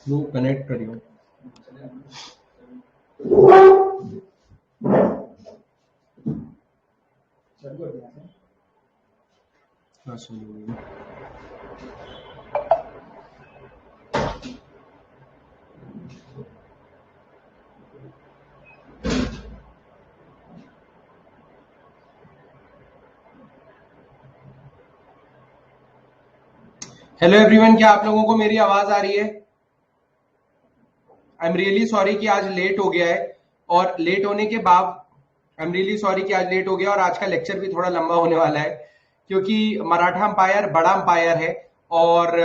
वो कनेक्ट करियो। हाँ सुनिए। हेलो एवरीवन, क्या आप लोगों को मेरी आवाज आ रही है? आई एम रियली सॉरी कि आज लेट हो गया है, और लेट होने के बाद आई एम रियली सॉरी कि आज लेट हो गया और आज का लेक्चर भी थोड़ा लंबा होने वाला है, क्योंकि मराठा अंपायर बड़ा अंपायर है। और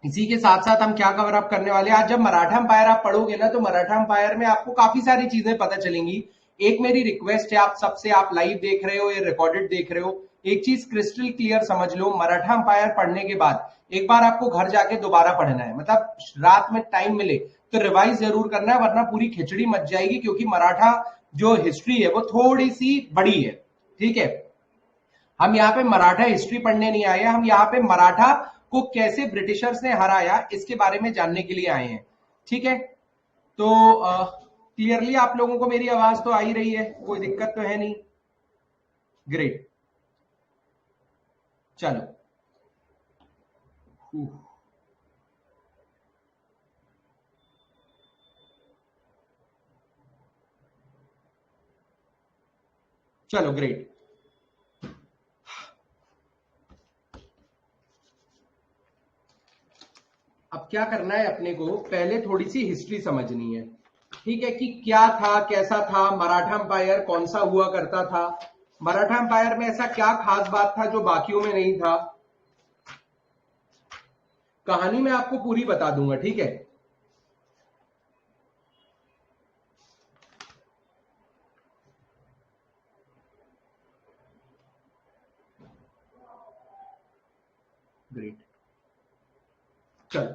इसी के साथ साथ हम क्या कवर अप करने वाले हैं, आज जब मराठा अंपायर आप पढ़ोगे ना, तो मराठा अंपायर में आपको काफी सारी चीजें पता चलेंगी। एक मेरी रिक्वेस्ट है आप सबसे, आप लाइव देख रहे हो या रिकॉर्डेड देख रहे हो, एक चीज क्रिस्टल क्लियर समझ लो, मराठा अंपायर पढ़ने के बाद एक बार आपको घर जाके दोबारा पढ़ना है, मतलब रात में टाइम मिले तो रिवाइज जरूर करना है, वरना पूरी खिचड़ी मच जाएगी, क्योंकि मराठा जो हिस्ट्री है वो थोड़ी सी बड़ी है। ठीक है, हम यहाँ पे मराठा हिस्ट्री पढ़ने नहीं आए हैं, हम यहाँ पे मराठा को कैसे ब्रिटिशर्स ने हराया इसके बारे में जानने के लिए आए हैं। ठीक है, तो क्लियरली आप लोगों को मेरी आवाज तो आ ही रही है, कोई दिक्कत तो है नहीं? ग्रेट, चलो। चलो ग्रेट। अब क्या करना है अपने को, पहले थोड़ी सी हिस्ट्री समझनी है। ठीक है, कि क्या था, कैसा था मराठा अंपायर, कौन सा हुआ करता था, मराठा अंपायर में ऐसा क्या खास बात था जो बाकियों में नहीं था। कहानी मैं आपको पूरी बता दूंगा, ठीक है। ग्रेट, चल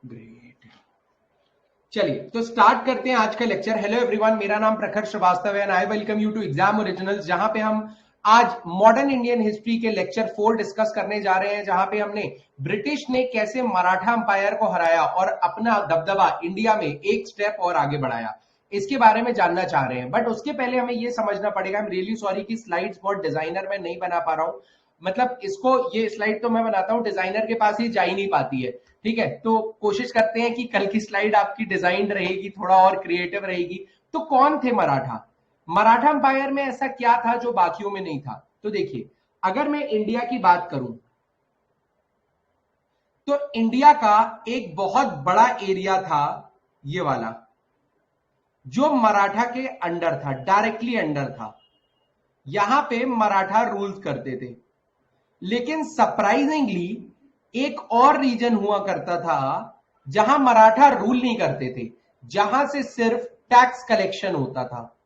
ग्रेट, चलिए तो स्टार्ट करते हैं आज का लेक्चर। हेलो एवरीवन, मेरा नाम प्रखर श्रीवास्तव है and I welcome you to exam originals, जहां पे हम आज मॉडर्न इंडियन हिस्ट्री के लेक्चर 4 डिस्कस करने जा रहे हैं, जहां पे हमने ब्रिटिश ने कैसे मराठा अंपायर को हराया और अपना दबदबा इंडिया में एक स्टेप और आगे बढ़ाया, इसके बारे में जानना चाह रहे हैं। बट उसके पहले हमें यह समझना पड़ेगा, आई एम रियली सॉरी कि स्लाइड्स बहुत डिजाइनर में नहीं बना पा रहा हूं, मतलब इसको, ये स्लाइड तो मैं बनाता हूं, डिजाइनर के पास ही जा ही नहीं पाती है। ठीक है, तो कोशिश करते हैं कि कल की स्लाइड आपकी डिजाइन रहेगी, थोड़ा और क्रिएटिव रहेगी। तो कौन थे मराठा? मराठा अंपायर में ऐसा क्या था जो बाकियों में नहीं था? तो देखिए, अगर मैं इंडिया की बात करूं तो इंडिया का एक बहुत बड़ा एरिया था, ये वाला, जो मराठा के अंडर था, डायरेक्टली अंडर था। यहां पे मराठा रूल्स करते थे। लेकिन सरप्राइजिंगली एक और रीजन हुआ करता था जहां मराठा रूल नहीं करते थे, जहां से सिर्फ टैक्स कलेक्शन होता था,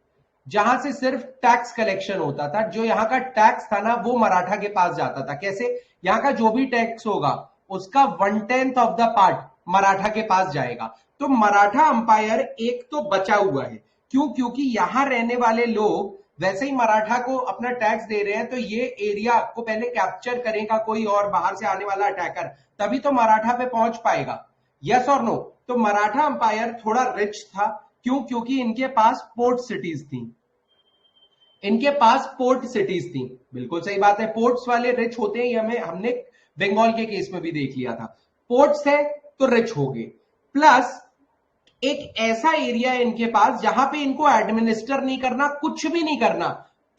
जहां से सिर्फ टैक्स कलेक्शन होता था। जो यहां का टैक्स था ना, वो मराठा के पास जाता था। कैसे? यहां का जो भी टैक्स होगा उसका 1/10 ऑफ द पार्ट मराठा के पास जाएगा। तो मराठा अंपायर एक तो बचा हुआ है। क्यों? क्योंकि यहां रहने वाले लोग वैसे ही मराठा को अपना टैक्स दे रहे हैं, तो ये एरिया को पहले कैप्चर करेगा कोई और बाहर से आने वाला अटैकर, तभी तो मराठा पे पहुंच पाएगा। यस और नो? तो मराठा अंपायर थोड़ा रिच था। क्यों? क्योंकि इनके पास पोर्ट सिटीज थी, इनके पास पोर्ट सिटीज थी। बिल्कुल सही बात है, पोर्ट्स वाले रिच होते हैं, ये हमें हमने बंगाल के केस में भी देख लिया था। पोर्ट्स है तो रिच हो गए, प्लस एक ऐसा एरिया है इनके पास जहां पे इनको एडमिनिस्टर नहीं करना, कुछ भी नहीं करना,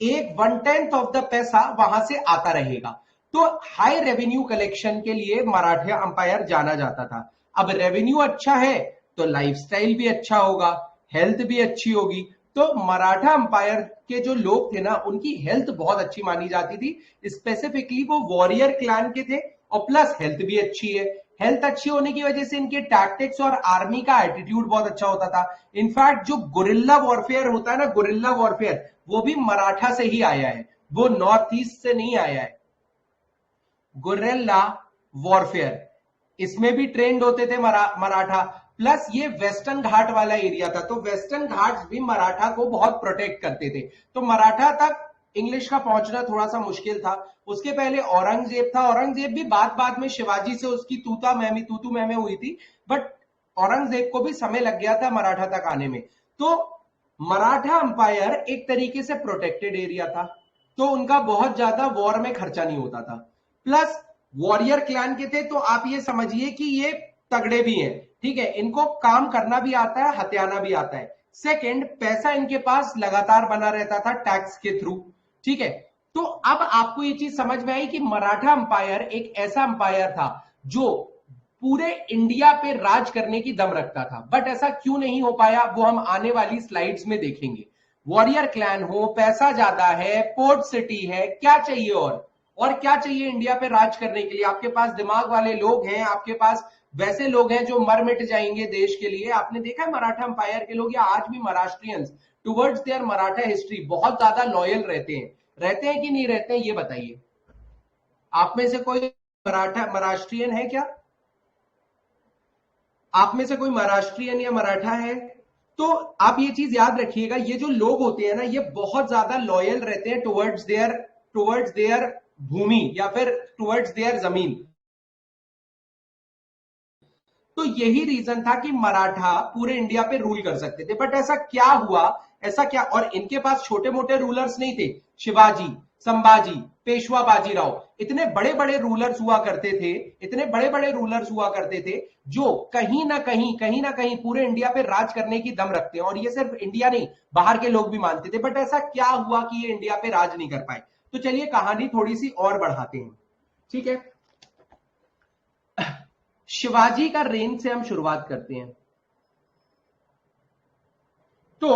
एक 1/10 ऑफ द पैसा वहां से आता रहेगा। तो हाई रेवेन्यू कलेक्शन के लिए मराठा अंपायर जाना जाता था। अब रेवेन्यू अच्छा है तो लाइफस्टाइल भी अच्छा होगा, हेल्थ भी अच्छी होगी। तो मराठा अंपायर के जो लोग थे ना, उनकी हेल्थ बहुत अच्छी मानी जाती थी। स्पेसिफिकली वो वॉरियर क्लैन के थे, और प्लस हेल्थ भी अच्छी है। हेल्थ अच्छी होने की वजह से इनके टैक्टिक्स और आर्मी का एटीट्यूड बहुत अच्छा होता था। इनफैक्ट जो गुरिल्ला वॉरफेयर होता है ना, गुरिल्ला वॉरफेयर, वो भी मराठा से ही आया है, वो नॉर्थ ईस्ट से नहीं आया है। गुरिल्ला वॉरफेयर इसमें भी ट्रेंड होते थे मराठा। प्लस ये वेस्टर्न घाट वाला एरिया था, तो वेस्टर्न घाट्स भी मराठा को बहुत प्रोटेक्ट करते थे। तो मराठा तक इंग्लिश का पहुंचना थोड़ा सा मुश्किल था। उसके पहले औरंगजेब था, औरंगजेब भी बाद में शिवाजी से उसकी तूतू मैमे हुई थी, बट औरंगजेब को भी समय लग गया था मराठा तक आने में। तो मराठा अंपायर एक तरीके से प्रोटेक्टेड एरिया था, तो उनका बहुत ज्यादा वॉर में खर्चा नहीं होता था। प्लस वॉरियर क्लैन के थे, तो आप ये समझिए कि ये तगड़े भी हैं, ठीक है, इनको काम करना भी आता है, हथियाना भी आता है। सेकंड, पैसा इनके पास लगातार बना रहता था टैक्स के थ्रू, ठीक है। तो अब आपको ये चीज समझ में आई कि मराठा अंपायर एक ऐसा अंपायर था जो पूरे इंडिया पे राज करने की दम रखता था। बट ऐसा क्यों नहीं हो पाया, वो हम आने वाली स्लाइड्स में देखेंगे। वॉरियर क्लैन हो, पैसा ज्यादा है, पोर्ट सिटी है, क्या चाहिए और क्या चाहिए इंडिया पे राज करने के लिए? आपके पास दिमाग वाले लोग हैं, आपके पास वैसे लोग हैं जो मर मिट जाएंगे देश के लिए। आपने देखा है मराठा अंपायर के लोग या आज भी Maharashtrians towards their Maratha history बहुत ज्यादा लॉयल रहते हैं कि नहीं रहते हैं, ये बताइए। आप में से कोई महाराष्ट्रियन है क्या? आप में से कोई महाराष्ट्रियन या मराठा है? तो आप ये चीज याद रखिएगा, ये जो लोग होते हैं ना, ये बहुत ज्यादा लॉयल रहते हैं टुवर्ड्स देयर भूमि या फिर टुवर्ड्स देयर जमीन। तो यही रीजन था कि मराठा पूरे इंडिया पे रूल कर सकते थे। बट ऐसा क्या हुआ, ऐसा क्या, और इनके पास छोटे मोटे रूलर्स नहीं थे। शिवाजी, संभाजी, पेशवा बाजीराव, इतने बड़े बड़े रूलर्स हुआ करते थे, इतने बड़े बड़े रूलर्स हुआ करते थे जो कहीं ना कहीं पूरे इंडिया पे राज करने की दम रखते हैं। और ये सिर्फ इंडिया नहीं, बाहर के लोग भी मानते थे। बट ऐसा क्या हुआ कि ये इंडिया पे राज नहीं कर पाए? तो चलिए कहानी थोड़ी सी और बढ़ाते हैं, ठीक है। शिवाजी का रेन से हम शुरुआत करते हैं। तो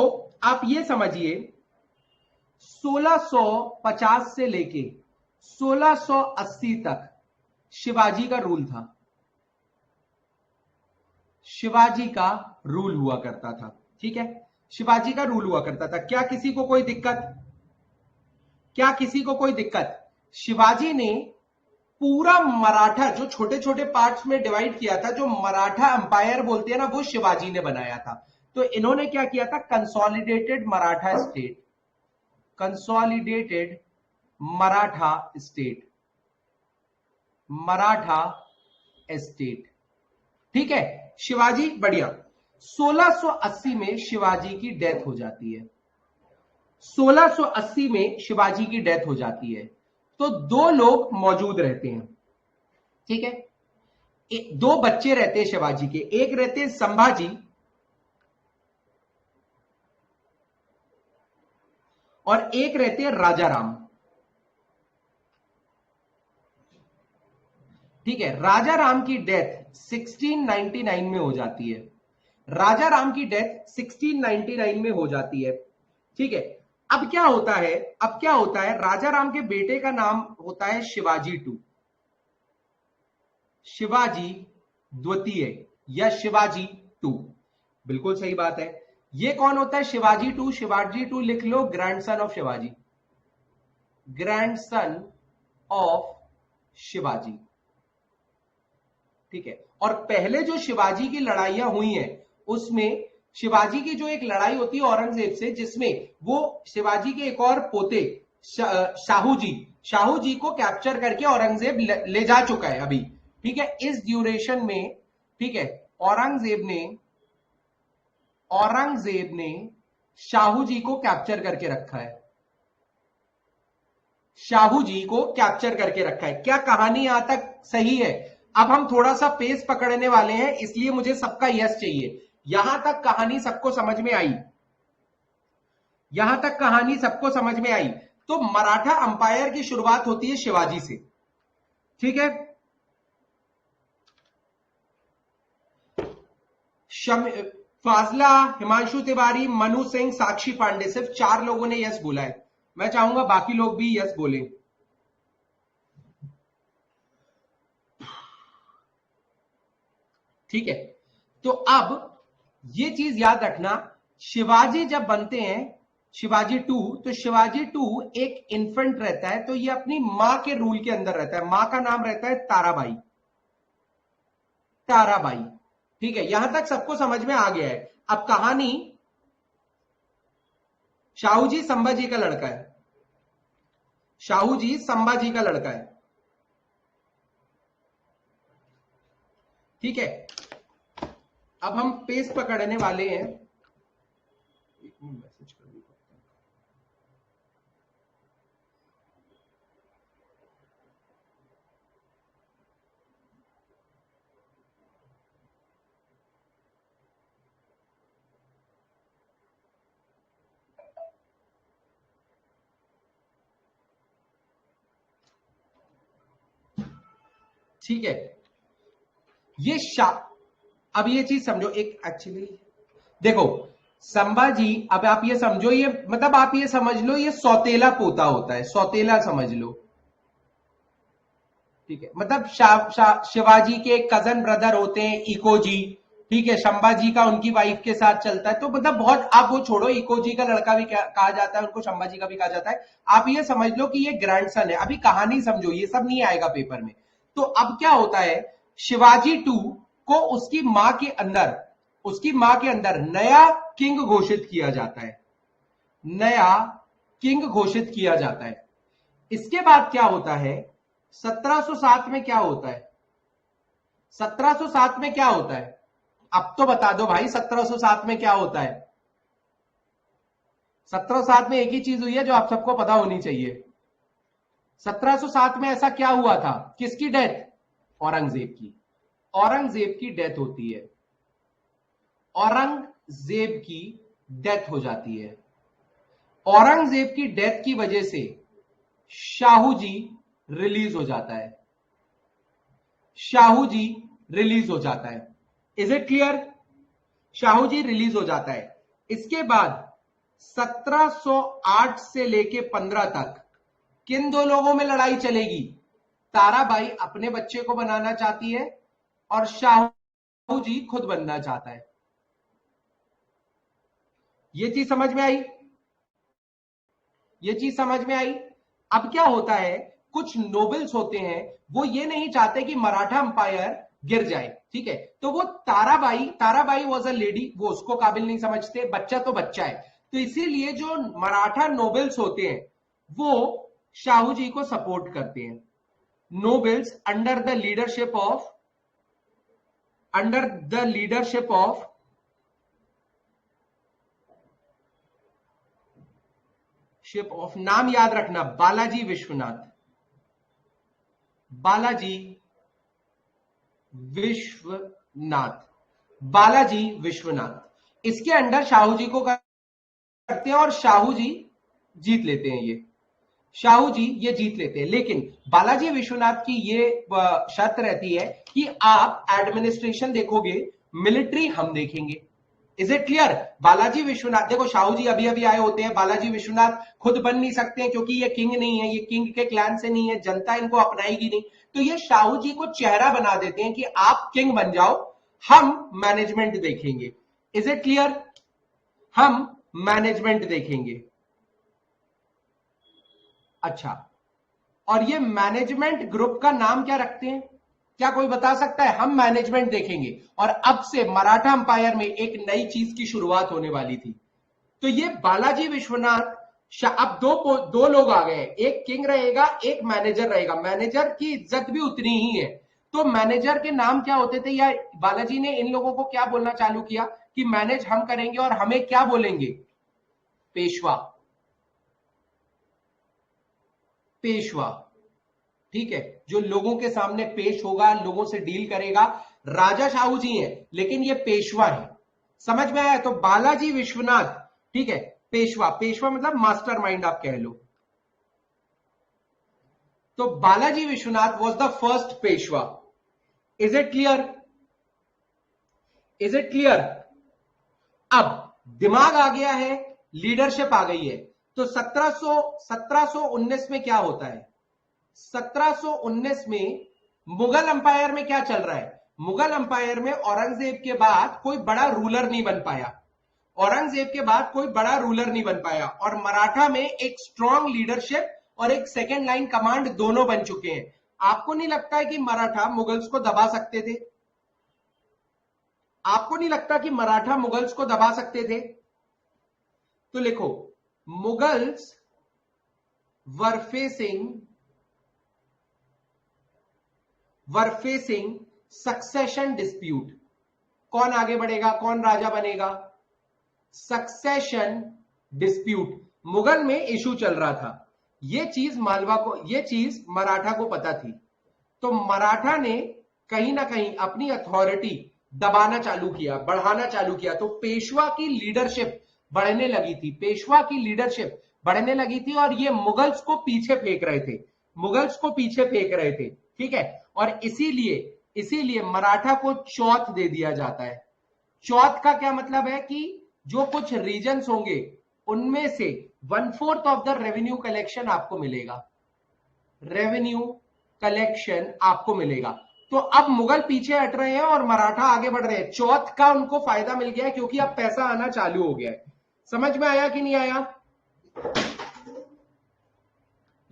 आप ये समझिए 1650 से लेके 1680 तक शिवाजी का रूल था, शिवाजी का रूल हुआ करता था, ठीक है। शिवाजी का रूल हुआ करता था। क्या किसी को कोई दिक्कत? क्या किसी को कोई दिक्कत? शिवाजी ने पूरा मराठा जो छोटे छोटे पार्ट्स में डिवाइड किया था, जो मराठा अंपायर बोलते हैं ना, वो शिवाजी ने बनाया था। तो इन्होंने क्या किया था? Consolidated Maratha state, consolidated Maratha state, Maratha state, ठीक है। शिवाजी, बढ़िया। 1680 में शिवाजी की डेथ हो जाती है, 1680 में शिवाजी की डेथ हो जाती है। तो दो लोग मौजूद रहते हैं, ठीक है। दो बच्चे रहते हैं शिवाजी के, एक रहते हैं संभाजी और एक रहते हैं राजा राम, ठीक है। राजा राम की डेथ 1699 में हो जाती है, राजा राम की डेथ 1699 में हो जाती है, ठीक है। अब क्या होता है, अब क्या होता है, राजा राम के बेटे का नाम होता है शिवाजी टू, शिवाजी द्वितीय या शिवाजी टू, बिल्कुल सही बात है। ये कौन होता है शिवाजी टू? शिवाजी टू लिख लो, grandson of Shivaji, grandson of Shivaji, ठीक है। और पहले जो शिवाजी की लड़ाइयां हुई हैं उसमें शिवाजी की जो एक लड़ाई होती है औरंगजेब से, जिसमें वो शिवाजी के एक और पोते शाहू जी को कैप्चर करके औरंगजेब ले जा चुका है अभी, ठीक है। इस ड्यूरेशन में, ठीक है, औरंगजेब ने शाहू जी को कैप्चर करके रखा है, शाहू जी को कैप्चर करके रखा है। क्या कहानी यहां तक सही है? अब हम थोड़ा सा पेस पकड़ने वाले हैं, इसलिए मुझे सबका यस चाहिए। यहां तक कहानी सबको समझ में आई? यहां तक कहानी सबको समझ में आई? तो मराठा अंपायर की शुरुआत होती है शिवाजी से, ठीक है। फाजला, हिमांशु तिवारी, मनु सिंह, साक्षी पांडे, सिर्फ 4 लोगों ने यस बोला है। मैं चाहूंगा बाकी लोग भी यस बोलें। ठीक है, तो अब ये चीज याद रखना, शिवाजी जब बनते हैं, शिवाजी टू, तो शिवाजी टू एक इन्फेंट रहता है, तो ये अपनी मां के रूल के अंदर रहता है। मां का नाम रहता है ताराबाई, ताराबाई, ठीक है। यहां तक सबको समझ में आ गया है। अब कहानी, शाहू जी संभाजी का लड़का है, शाहू जी संभाजी का लड़का है, ठीक है। अब हम पेस पकड़ने वाले हैं, एक मिनट मैसेज कर दूं। ठीक है, ये अब ये चीज समझो, एक एक्चुअली देखो संभाजी, अब आप ये समझो, ये मतलब आप ये समझ लो ये सौतेला पोता होता है, सौतेला समझ लो, ठीक है। मतलब शिवाजी के कजन ब्रदर होते हैं इकोजी, ठीक है। संभाजी का उनकी वाइफ के साथ चलता है, तो मतलब बहुत, आप वो छोड़ो, इकोजी का लड़का भी कहा जाता है उनको, संभाजी का भी कहा जाता है। आप ये समझ लो कि ये ग्रैंडसन है। अभी कहानी समझो, ये सब नहीं आएगा पेपर में। तो अब क्या होता है, शिवाजी 2 को उसकी मां के अंदर नया किंग घोषित किया जाता है, नया किंग घोषित किया जाता है। इसके बाद क्या होता है, 1707 में क्या होता है, 1707 में क्या होता है, अब तो बता दो भाई 1707 में क्या होता है। 1707 में एक ही चीज हुई है जो आप सबको पता होनी चाहिए। 1707 में ऐसा क्या हुआ था, किसकी डेथ, औरंगजेब की। औरंगजेब की डेथ होती है, औरंगजेब की डेथ हो जाती है। औरंगजेब की डेथ की वजह से शाहू जी रिलीज हो जाता है, शाहू जी रिलीज हो जाता है। Is it clear, Shahu ji release हो जाता है। इसके बाद 1708 से लेके 15 तक किन दो लोगों में लड़ाई चलेगी, ताराबाई अपने बच्चे को बनाना चाहती है और शाहू जी खुद बनना चाहता है। ये चीज समझ में आई, ये चीज समझ में आई। अब क्या होता है, कुछ नोबल्स होते हैं, वो ये नहीं चाहते कि मराठा अंपायर गिर जाए, ठीक है। तो वो ताराबाई वॉज अ लेडी, वो उसको काबिल नहीं समझते, बच्चा तो बच्चा है। तो इसीलिए जो मराठा नोबल्स होते हैं वो शाहू जी को सपोर्ट करते हैं। Nobles under the leadership of नाम याद रखना, बालाजी विश्वनाथ, बालाजी विश्वनाथ, बालाजी विश्वनाथ, इसके अंडर शाहू जी को करते हैं और शाहू जी जीत लेते हैं। ये शाहू जी ये जीत लेते हैं, लेकिन बालाजी विश्वनाथ की ये शर्त रहती है कि आप एडमिनिस्ट्रेशन देखोगे, मिलिट्री हम देखेंगे। Is it clear, Balaji Vishwanath, देखो शाहू जी अभी अभी आए होते हैं, बालाजी विश्वनाथ खुद बन नहीं सकते हैं क्योंकि ये किंग नहीं है, ये किंग के क्लैन से नहीं है, जनता इनको अपनाएगी नहीं। तो ये शाहू जी को चेहरा बना देते हैं कि आप किंग बन जाओ, हम मैनेजमेंट देखेंगे। इज इट क्लियर, हम मैनेजमेंट देखेंगे। अच्छा, और ये मैनेजमेंट ग्रुप का नाम क्या रखते हैं, क्या कोई बता सकता है, हम मैनेजमेंट देखेंगे। और अब से मराठा अंपायर में एक नई चीज की शुरुआत होने वाली थी। तो ये बालाजी विश्वनाथ, अब दो लोग आ गए, एक किंग रहेगा, एक मैनेजर रहेगा। मैनेजर की इज्जत भी उतनी ही है। तो मैनेजर के नाम क्या होते थे, या बालाजी ने इन लोगों को क्या बोलना चालू किया कि मैनेज हम करेंगे और हमें क्या बोलेंगे, पेशवा, पेशवा, ठीक है। जो लोगों के सामने पेश होगा, लोगों से डील करेगा। राजा शाहू जी हैं लेकिन ये पेशवा है, समझ में आया। तो बालाजी विश्वनाथ, ठीक है, पेशवा, पेशवा मतलब मास्टरमाइंड आप कह लो। तो Balaji Vishwanath was the first Peshwa. Is it clear, is it clear. अब दिमाग आ गया है, लीडरशिप आ गई है। तो 1719 में क्या होता है, 1719 में मुगल अंपायर में क्या चल रहा है, मुगल अंपायर में औरंगजेब के बाद कोई बड़ा रूलर नहीं बन पाया, औरंगजेब के बाद कोई बड़ा रूलर नहीं बन पाया, और मराठा में एक स्ट्रॉन्ग लीडरशिप और एक सेकेंड लाइन कमांड दोनों बन चुके हैं। आपको नहीं लगता है कि मराठा मुगल्स को दबा सकते थे, आपको नहीं लगता कि मराठा मुगल्स को दबा सकते थे। तो लिखो, Mughals were facing succession dispute. कौन आगे बढ़ेगा, कौन राजा बनेगा? Succession dispute. मुगल में इशू चल रहा था, ये चीज मराठा को पता थी, तो मराठा ने कहीं ना कहीं अपनी अथॉरिटी दबाना चालू किया, बढ़ाना चालू किया। तो पेशवा की लीडरशिप बढ़ने लगी थी, और ये मुगल्स को पीछे फेंक रहे थे, ठीक है। और इसीलिए मराठा को चौथ दे दिया जाता है। चौथ का क्या मतलब है कि जो कुछ रीजन्स होंगे उनमें से 1/4 ऑफ द रेवेन्यू कलेक्शन आपको मिलेगा। तो अब मुगल पीछे हट रहे हैं और मराठा आगे बढ़ रहे हैं। चौथ का उनको फायदा मिल गया है क्योंकि अब पैसा आना चालू हो गया है। समझ में आया कि नहीं आया?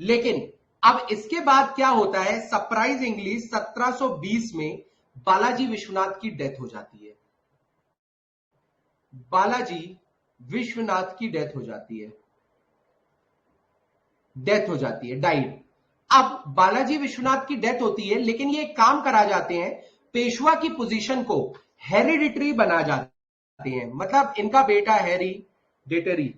लेकिन अब इसके बाद क्या होता है, सरप्राइजिंगली 1720 में बालाजी विश्वनाथ की डेथ हो जाती है। डाइड। अब बालाजी विश्वनाथ की डेथ होती है, लेकिन ये एक काम करा जाते हैं, पेशवा की पोजीशन को हेरिडिटरी बना जाते हैं। मतलब इनका बेटा हेरिडिटरी,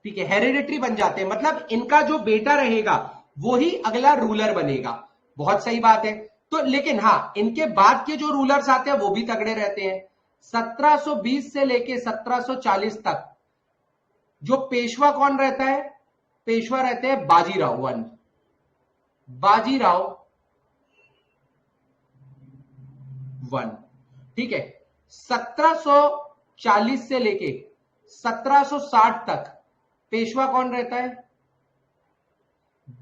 ठीक है, हेरिडिटरी बन जाते हैं। मतलब इनका जो बेटा रहेगा वो ही अगला रूलर बनेगा। बहुत सही बात है। तो लेकिन हाँ, इनके बाद के जो रूलर्स आते हैं वो भी तगड़े रहते हैं। 1720 से लेके 1740 तक जो पेशवा कौन रहता है? पेशवा रहते हैं बाजीराव वन, ठीक है। 1740 से लेके 1760 तक पेशवा कौन रहता है?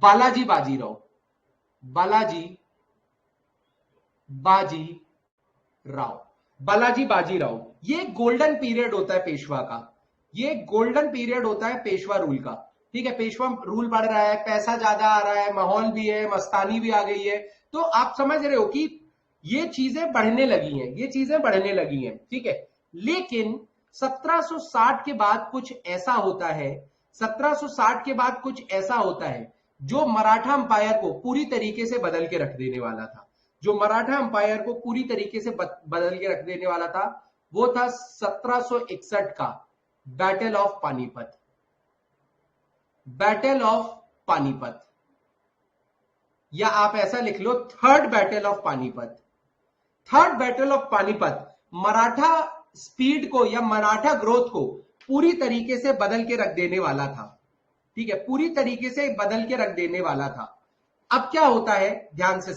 बालाजी बाजीराव। ये गोल्डन पीरियड होता है पेशवा का, पेशवा रूल का, ठीक है। पेशवा रूल बढ़ रहा है, पैसा ज्यादा आ रहा है, माहौल भी है, मस्तानी भी आ गई है। तो आप समझ रहे हो कि ये चीजें बढ़ने लगी हैं, ठीक है। लेकिन 1760 के बाद कुछ ऐसा होता है, 1760 के बाद कुछ ऐसा होता है जो मराठा अंपायर को पूरी तरीके से बदल के रख देने वाला था। वो था 1761 का बैटल ऑफ पानीपत, या आप ऐसा लिख लो, third battle of Panipat Maratha speed को या मराठा ग्रोथ को पूरी तरीके से बदल के रख देने वाला था, ठीक है, पूरी तरीके से बदल के रख देने वाला था। अब क्या होता है, ध्यान से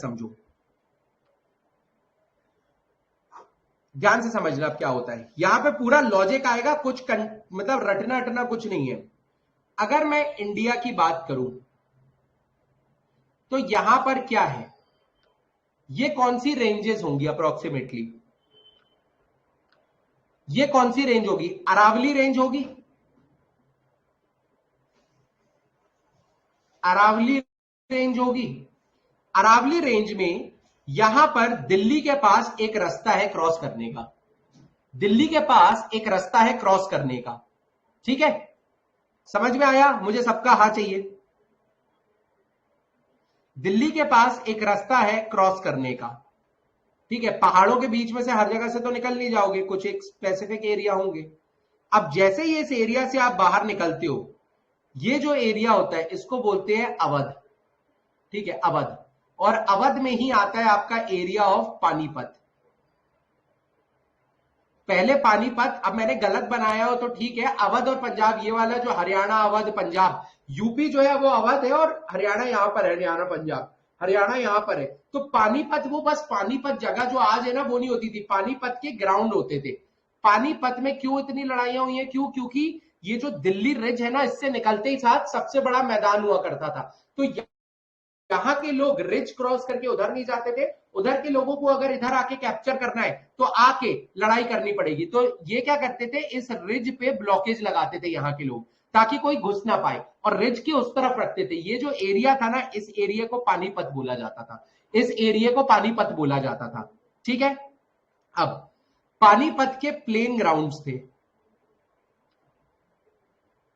समझना अब क्या होता है। यहां पे पूरा लॉजिक आएगा, मतलब रटना कुछ नहीं है। अगर मैं इंडिया की बात करूं तो यहां पर क्या है, ये कौन सी रेंजेस होंगी अप्रोक्सीमेटली? ये कौन सी रेंज होगी? अरावली रेंज होगी। अरावली रेंज में यहां पर दिल्ली के पास एक रास्ता है क्रॉस करने का, ठीक है। समझ में आया? मुझे सबका हाँ चाहिए। दिल्ली के पास एक रास्ता है क्रॉस करने का, ठीक है। पहाड़ों के बीच में से हर जगह से तो निकल नहीं जाओगे, कुछ एक स्पेसिफिक एरिया होंगे। अब जैसे ही इस एरिया से आप बाहर निकलते हो, ये जो एरिया होता है इसको बोलते हैं अवध, ठीक है, अवध। और अवध में ही आता है आपका एरिया ऑफ पानीपत। पहले पानीपत, अब मैंने गलत बनाया हो तो ठीक है, अवध और पंजाब, ये वाला जो हरियाणा अवध पंजाब, यूपी जो है वो अवध है और हरियाणा यहां पर है, हरियाणा यहां पर है। तो पानीपत, वो बस पानीपत जगह जो आज है ना, वो नहीं होती थी, पानीपत के ग्राउंड होते थे। पानीपत में क्यों इतनी लड़ाइयां हुई है? क्योंकि ये जो दिल्ली रिज है ना, इससे निकलते ही साथ सबसे बड़ा मैदान हुआ करता था। तो यहां के लोग रिज क्रॉस करके उधर नहीं जाते थे, उधर के लोगों को अगर इधर आके कैप्चर करना है तो आके लड़ाई करनी पड़ेगी। तो ये क्या करते थे, इस रिज पे ब्लॉकेज लगाते थे यहाँ के लोग, ताकि कोई घुस ना पाए, और रिज के उस तरफ रखते थे। ये जो एरिया था ना, इस एरिया को पानीपत बोला जाता था, ठीक है। अब पानीपत के प्लेन ग्राउंड्स थे,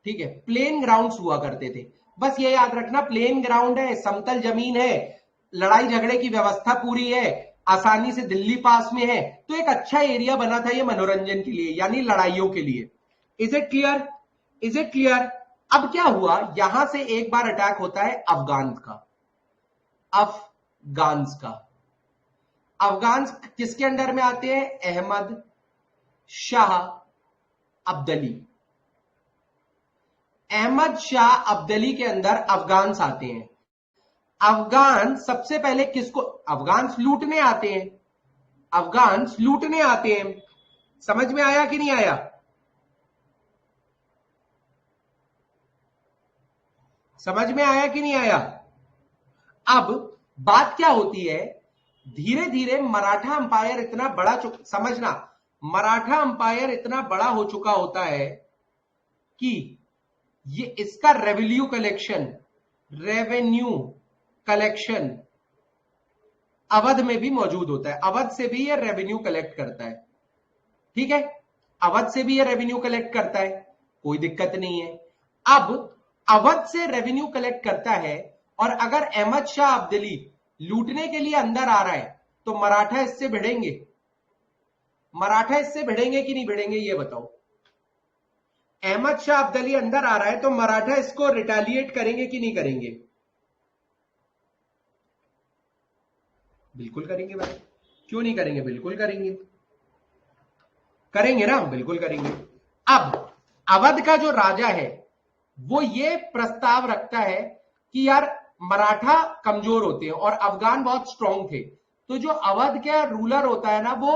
ठीक है, प्लेन ग्राउंड्स हुआ करते थे। बस ये याद रखना, प्लेन ग्राउंड है, समतल जमीन है, लड़ाई झगड़े की व्यवस्था पूरी है, आसानी से दिल्ली पास में है, तो एक अच्छा एरिया बना था ये मनोरंजन के लिए, यानी लड़ाइयों के लिए। Is it clear? Is it clear? अब क्या हुआ, यहां से एक बार अटैक होता है अफगान का। अफगान्स का, अफगान्स किसके अंडर में आते हैं? अहमद शाह अब्दली। अहमद शाह अब्दली के अंदर अफगान्स आते हैं। अफगान सबसे पहले किसको, अफगान्स लूटने आते हैं, अफगान्स लूटने आते हैं। समझ में आया कि नहीं आया? समझ में आया कि नहीं आया? अब बात क्या होती है, धीरे धीरे मराठा अंपायर इतना बड़ा समझना, मराठा अंपायर इतना बड़ा हो चुका होता है कि ये इसका रेवेन्यू कलेक्शन अवध में भी मौजूद होता है। अवध से भी ये रेवेन्यू कलेक्ट करता है, ठीक है, अवध से भी ये रेवेन्यू कलेक्ट करता है, कोई दिक्कत नहीं है। अब अवध से रेवेन्यू कलेक्ट करता है, और अगर अहमद शाह अब्दली लूटने के लिए अंदर आ रहा है तो मराठा इससे भिड़ेंगे? मराठा इससे भिड़ेंगे कि नहीं भिड़ेंगे, ये बताओ। अहमद शाह अब्दली अंदर आ रहा है तो मराठा इसको रिटेलिएट करेंगे कि नहीं करेंगे? बिल्कुल करेंगे भाई, क्यों नहीं करेंगे, बिल्कुल करेंगे, करेंगे ना, बिल्कुल करेंगे। अब अवध का जो राजा है वो ये प्रस्ताव रखता है कि यार मराठा कमजोर होते हैं और अफगान बहुत स्ट्रांग थे, तो जो अवध का रूलर होता है ना वो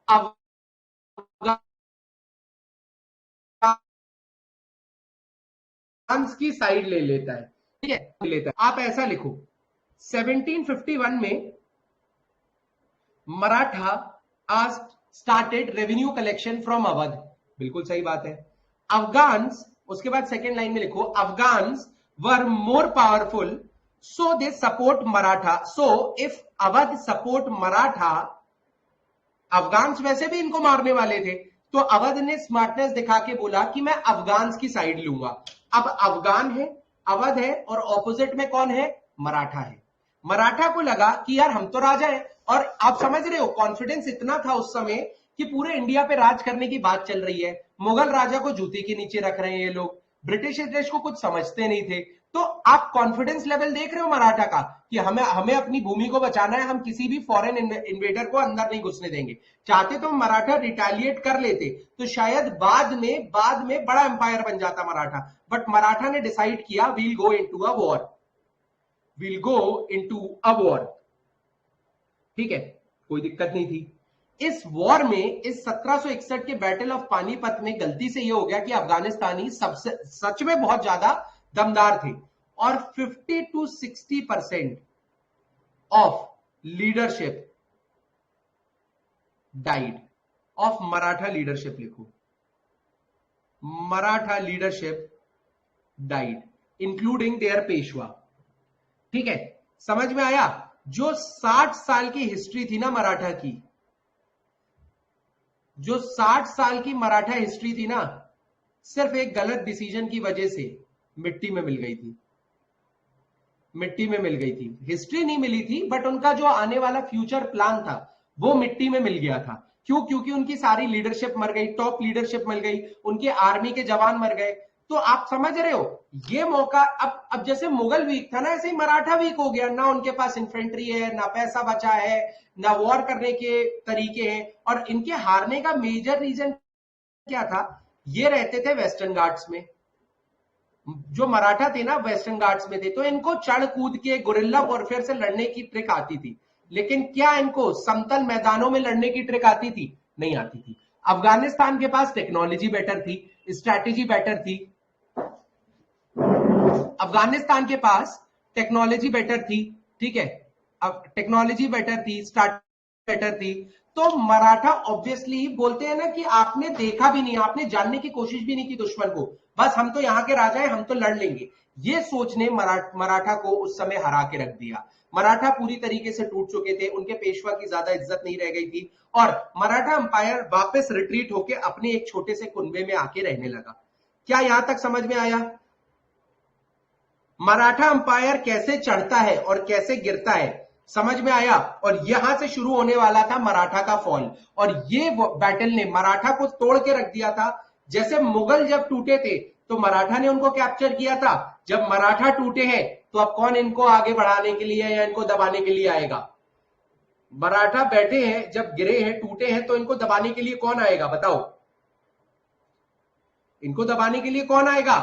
अफगान की साइड ले लेता है, ठीक है, लेता है। आप ऐसा लिखो, 1751 में मराठा आज started revenue collection from Awadh, बिल्कुल सही बात है। अफगान्स, उसके बाद सेकेंड लाइन में लिखो, Afghans were more powerful so they support Maratha, so if Awadh support Maratha, Afghans वैसे भी इनको मारने वाले थे, तो अवध ने स्मार्टनेस दिखा के बोला कि मैं अफगान्स की साइड लूंगा। अब अफगान है, अवध है, और ऑपोजिट में कौन है? मराठा है। मराठा को लगा कि यार हम तो राजा है, और आप समझ रहे हो कॉन्फिडेंस इतना था उस समय कि पूरे इंडिया पे राज करने की बात चल रही है, मुगल राजा को जूते के नीचे रख रहे हैं ये लोग, ब्रिटिश देश को कुछ समझते नहीं थे। तो आप कॉन्फिडेंस लेवल देख रहे हो मराठा का कि हमें हमें अपनी भूमि को बचाना है, हम किसी भी फॉरेन इन्वेडर को अंदर नहीं घुसने देंगे। चाहते तो मराठा रिटेलिएट कर लेते तो शायद बाद में बड़ा एम्पायर बन जाता मराठा, बट मराठा ने डिसाइड किया we'll go into a war, we'll go into a war, ठीक है, कोई दिक्कत नहीं थी। इस वॉर में, इस 1761 के बैटल ऑफ पानीपत में गलती से यह हो गया कि अफगानिस्तानी सबसे सच में बहुत ज्यादा दमदार थे, और 50 to 60% of leadership died, of Maratha leadership लिखो, Maratha leadership died including their Peshwa, ठीक है, समझ में आया? जो 60 साल की हिस्ट्री थी ना मराठा की, जो 60 साल की मराठा हिस्ट्री थी ना, सिर्फ एक गलत डिसीजन की वजह से मिट्टी में मिल गई थी, मिट्टी में मिल गई थी। हिस्ट्री नहीं मिली थी, बट उनका जो आने वाला फ्यूचर प्लान था वो मिट्टी में मिल गया था। क्यों? क्योंकि उनकी सारी लीडरशिप मर गई, टॉप लीडरशिप मर गई, उनके आर्मी के जवान मर गए। तो आप समझ रहे हो, ये मौका अब जैसे मुगल वीक था ना, ऐसे ही मराठा वीक हो गया ना, उनके पास इन्फेंट्री है ना, पैसा बचा है ना, वॉर करने के तरीके हैं, और इनके हारने का मेजर रीजन क्या था? ये रहते थे वेस्टर्न घाट्स में, जो मराठा थे ना वेस्टर्न घाट्स में थे, तो इनको चढ़ कूद के गुरिल्ला वॉरफेयर से लड़ने की ट्रिक आती थी, लेकिन क्या इनको समतल मैदानों में लड़ने की ट्रिक आती थी? नहीं आती थी। अफगानिस्तान के पास टेक्नोलॉजी बेटर थी, स्ट्रैटेजी बेटर थी, अफगानिस्तान के पास टेक्नोलॉजी बेटर थी, ठीक है, अब टेक्नोलॉजी बेटर थी, स्ट्रैटेजी बेटर थी, तो मराठा ऑब्वियसली बोलते हैं ना कि आपने देखा भी नहीं, आपने जानने की कोशिश भी नहीं की दुश्मन को, बस हम तो यहाँ के राजा हैं, हम तो लड़ लेंगे। ये सोच ने मराठा को उस समय हरा के रख दिया। मराठा पूरी तरीके से टूट चुके थे, उनके पेशवा की ज्यादा इज्जत नहीं रह गई थी, और मराठा अंपायर वापस रिट्रीट होकर अपने एक छोटे से कुनबे में आके रहने लगा। क्या यहां तक समझ में आया? मराठा अंपायर कैसे चढ़ता है और कैसे गिरता है, समझ में आया? और यहां से शुरू होने वाला था मराठा का फॉल, और ये बैटल ने मराठा को तोड़ के रख दिया था। जैसे मुगल जब टूटे थे तो मराठा ने उनको कैप्चर किया था, जब मराठा टूटे हैं तो अब कौन इनको आगे बढ़ाने के लिए या इनको दबाने के लिए आएगा? मराठा बैठे हैं, जब गिरे हैं, टूटे हैं, तो इनको दबाने के लिए कौन आएगा बताओ? इनको दबाने के लिए कौन आएगा?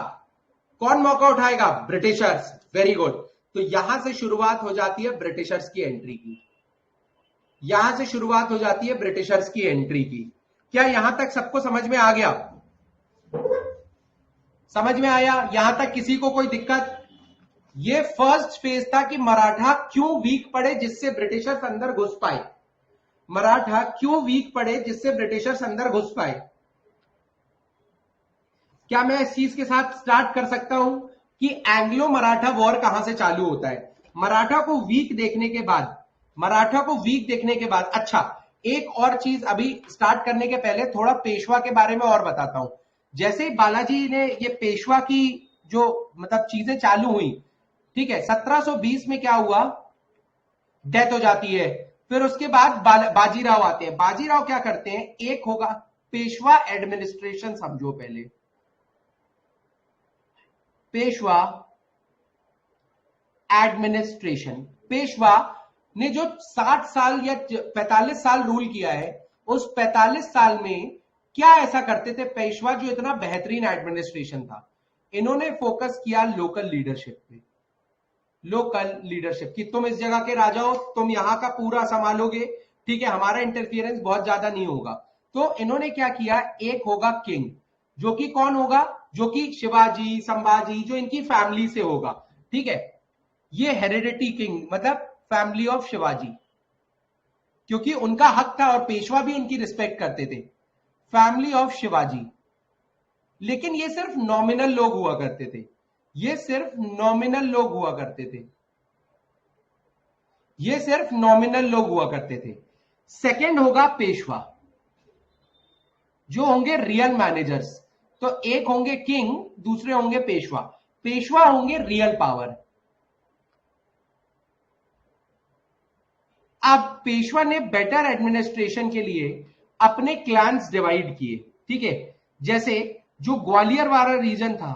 कौन मौका उठाएगा? ब्रिटिशर्स। Very good. तो यहां से शुरुआत हो जाती है ब्रिटिशर्स की एंट्री की, यहां से शुरुआत हो जाती है ब्रिटिशर्स की एंट्री की। क्या यहां तक सबको समझ में आ गया? समझ में आया? यहां तक किसी को कोई दिक्कत? ये फर्स्ट फेज था कि मराठा क्यों वीक पड़े जिससे ब्रिटिशर्स अंदर घुस पाए। मराठा क्यों वीक पड़े जिससे ब्रिटिशर्स अंदर घुस पाए। क्या मैं इस चीज के साथ स्टार्ट कर सकता हूं कि एंग्लो मराठा वॉर कहां से चालू होता है? मराठा को वीक देखने के बाद, मराठा को वीक देखने के बाद, अच्छा एक और चीज अभी स्टार्ट करने के पहले थोड़ा पेशवा के बारे में और बताता हूं। जैसे बालाजी ने ये पेशवा की जो मतलब चीजें चालू हुई, ठीक है, 1720 में क्या हुआ? डेथ हो जाती है। फिर उसके बाद बाजीराव आते हैं। बाजीराव क्या करते हैं? एक होगा पेशवा एडमिनिस्ट्रेशन, समझो पहले पेशवा एडमिनिस्ट्रेशन। पेशवा ने जो 60 साल या 45 साल रूल किया है, उस 45 साल में क्या ऐसा करते थे पेशवा जो इतना बेहतरीन एडमिनिस्ट्रेशन था? इन्होंने फोकस किया लोकल लीडरशिप पे। लोकल लीडरशिप कि तुम इस जगह के राजा हो, तुम यहां का पूरा संभालोगे, ठीक है, हमारा इंटरफियरेंस बहुत ज्यादा नहीं होगा। तो इन्होंने क्या किया? एक होगा किंग, जो कि कौन होगा? जो कि शिवाजी, संभाजी, जो इनकी फैमिली से होगा, ठीक है, ये हेरिडिटी किंग, मतलब फैमिली ऑफ शिवाजी, क्योंकि उनका हक था और पेशवा भी उनकी रिस्पेक्ट करते थे। Family of Shivaji. लेकिन ये सिर्फ नॉमिनल लोग हुआ करते थे, ये सिर्फ नॉमिनल लोग हुआ करते थे, ये सिर्फ नॉमिनल लोग हुआ करते थे। सेकंड होगा पेशवा, जो होंगे रियल मैनेजर्स। तो एक होंगे किंग, दूसरे होंगे पेशवा। पेशवा होंगे रियल पावर। अब पेशवा ने बेटर एडमिनिस्ट्रेशन के लिए अपने क्लैंस डिवाइड किए, ठीक है। जैसे जो ग्वालियर वाला रीजन था,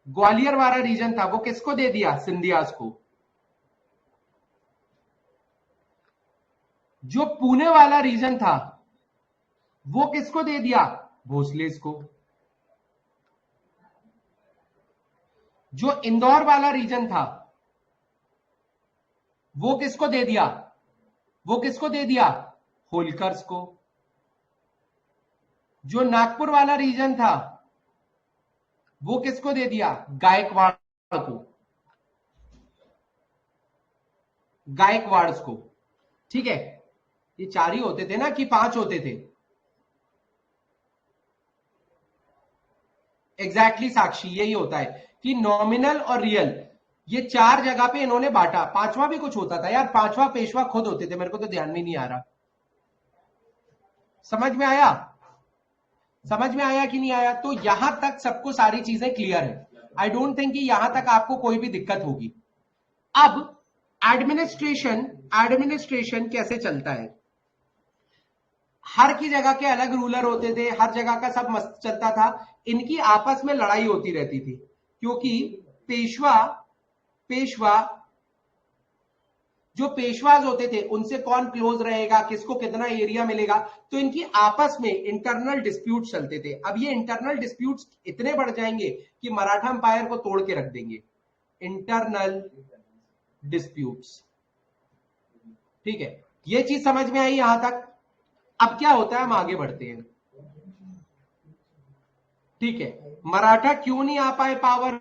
ग्वालियर वाला रीजन था, वो किसको दे दिया? सिंधियास को। जो पुणे वाला रीजन था, वो किसको दे दिया? भोसलेस को। जो इंदौर वाला रीजन था, वो किसको दे दिया? वो किसको दे दिया? होलकर्स को। जो नागपुर वाला रीजन था, वो किसको दे दिया? गायकवाड़ को, गायकवाड़ को, ठीक है। ये 4 ही होते थे ना कि 5 होते थे? एग्जैक्टली साक्षी, यही होता है कि नॉमिनल और रियल, ये 4 जगह पे इन्होंने बांटा। 5वां भी कुछ होता था यार, 5वां पेशवा खुद होते थे, मेरे को तो ध्यान में नहीं आ रहा। समझ में आया? समझ में आया कि नहीं आया? तो यहां तक सबको सारी चीजें क्लियर है। आई डोंट थिंक कि यहां तक आपको कोई भी दिक्कत होगी। अब एडमिनिस्ट्रेशन, एडमिनिस्ट्रेशन कैसे चलता है? हर की जगह के अलग रूलर होते थे, हर जगह का सब मस्त चलता था। इनकी आपस में लड़ाई होती रहती थी, क्योंकि पेशवा पेशवा जो पेशवाज होते थे उनसे कौन क्लोज रहेगा, किसको कितना एरिया मिलेगा, तो इनकी आपस में इंटरनल डिस्प्यूट चलते थे। अब ये इंटरनल डिस्प्यूट्स इतने बढ़ जाएंगे कि मराठा अंपायर को तोड़ के रख देंगे। इंटरनल डिस्प्यूट्स, ठीक है, ये चीज समझ में आई यहां तक? अब क्या होता है, हम आगे बढ़ते हैं, ठीक है। मराठा क्यों नहीं आ पाए पावर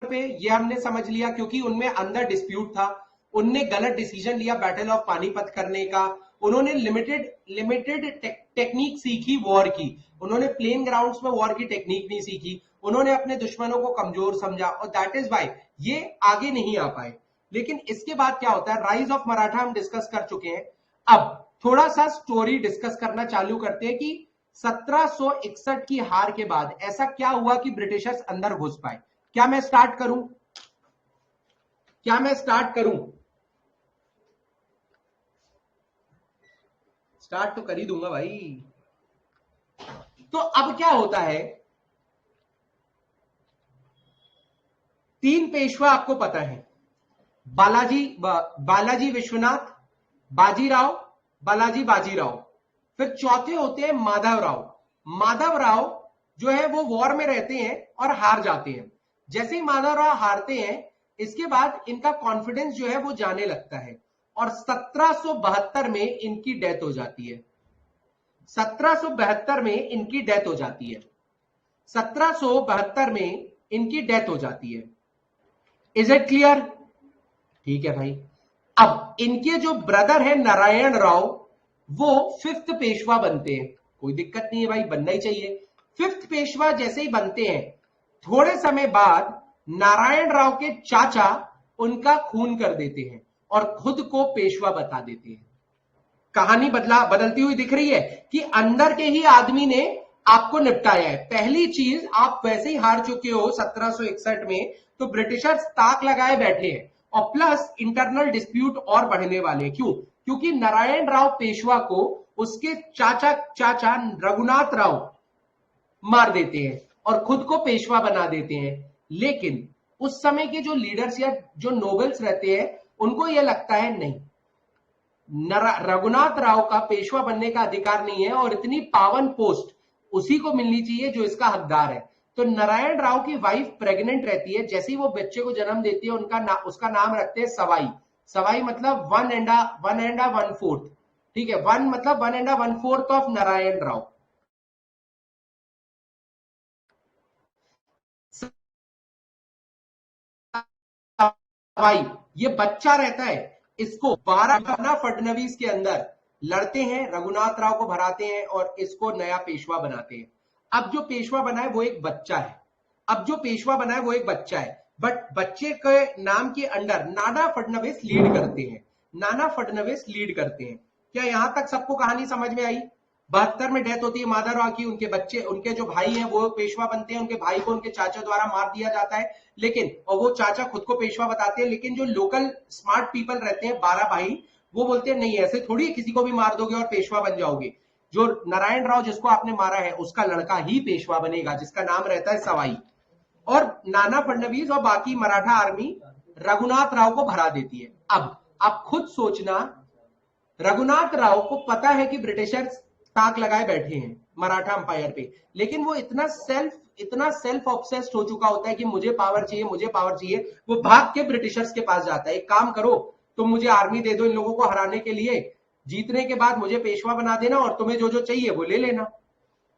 पे, ये हमने समझ लिया, क्योंकि उनमें अंदर डिस्प्यूट था। उनने गलत डिसीजन लिया बैटल ऑफ पानीपत करने का। उन्होंने लिमिटेड लिमिटेड टेक्निक सीखी वॉर की। उन्होंने प्लेन ग्राउंड्स में वॉर की टेक्निक नहीं सीखी। उन्होंने अपने दुश्मनों को कमजोर समझा, और दैट इज वाई ये आगे नहीं आ पाए। लेकिन इसके बाद क्या होता है? राइज ऑफ मराठा हम डिस्कस कर चुके हैं। अब थोड़ा सा स्टोरी डिस्कस करना चालू करते हैं कि 1761 की हार के बाद ऐसा क्या हुआ कि ब्रिटिशर्स अंदर घुस पाए? क्या मैं स्टार्ट करूं? स्टार्ट तो कर ही दूंगा भाई। तो अब क्या होता है, 3 पेशवा आपको पता है, बालाजी विश्वनाथ, बाजीराव, बाजीराव। फिर चौथे होते हैं माधव राव जो है वो वॉर में रहते हैं और हार जाते हैं। जैसे ही माधव राव हारते हैं, इसके बाद इनका कॉन्फिडेंस जो है वो जाने लगता है और 1772 में इनकी डेथ हो जाती है। 1772 में इनकी डेथ हो जाती है। 1772 में इनकी डेथ हो जाती है। Is it clear? ठीक है भाई। अब इनके जो ब्रदर है नारायण राव, वो 5th पेशवा बनते हैं। कोई दिक्कत नहीं है भाई, बनना ही चाहिए। 5th पेशवा जैसे ही बनते हैं, थोड़े समय बाद नारायण राव के चाचा उनका खून कर देते हैं और खुद को पेशवा बता देते हैं। कहानी बदलती हुई दिख रही है कि अंदर के ही आदमी ने आपको निपटाया है। पहली चीज, आप वैसे ही हार चुके हो 1761 में, तो ब्रिटिशर्स ताक लगाए बैठे हैं और प्लस इंटरनल डिस्प्यूट और बढ़ने वाले। क्यों? क्योंकि नारायण राव पेशवा को उसके चाचा रघुनाथ राव मार देते हैं और खुद को पेशवा बना देते हैं। लेकिन उस समय के जो लीडर्स या जो नोबल्स रहते हैं, उनको यह लगता है नहीं, रघुनाथ राव का पेशवा बनने का अधिकार नहीं है और इतनी पावन पोस्ट उसी को मिलनी चाहिए जो इसका हकदार है। तो नारायण राव की वाइफ प्रेग्नेंट रहती है। जैसे ही वो बच्चे को जन्म देती है, उसका नाम रखते हैं सवाई। सवाई मतलब 1 1/4। ठीक है, 1 मतलब 1 1/4 ऑफ नारायण राव। सवाई, ये बच्चा रहता है। इसको 12 फडणवीस के अंदर लड़ते हैं, रघुनाथ राव को भराते हैं और इसको नया पेशवा बनाते हैं। अब जो पेशवा बना है वो एक बच्चा है। बट बच्चे के नाम के अंडर नाना फडणवीस लीड करते हैं। क्या यहां तक सबको कहानी समझ में आई? 72 में डेथ होती है माधव राव की, उनके जो भाई हैं वो पेशवा बनते हैं, उनके भाई को उनके चाचा द्वारा मार दिया जाता है, लेकिन और वो चाचा खुद को पेशवा बताते हैं। लेकिन जो लोकल स्मार्ट पीपल रहते हैं 12 भाई, वो बोलते हैं नहीं, ऐसे थोड़ी किसी को भी मार दोगे और पेशवा बन जाओगे। जो नारायण राव जिसको आपने मारा है, उसका लड़का ही पेशवा बनेगा, जिसका नाम रहता है सवाई। और नाना फडणवीस और बाकी मराठा आर्मी रघुनाथ राव को भरा देती है। अब आप खुद सोचना, रघुनाथ राव को पता है कि ब्रिटिशर्स ताक लगाए बैठे हैं मराठा अंपायर पे, लेकिन वो इतना सेल्फ ऑब्सेस्ड हो चुका होता है कि मुझे पावर चाहिए। वो भाग के ब्रिटिशर्स के पास जाता है, एक काम करो, तुम मुझे आर्मी दे दो इन लोगों को हराने के लिए, जीतने के बाद मुझे पेशवा बना देना और तुम्हें जो जो चाहिए वो ले लेना।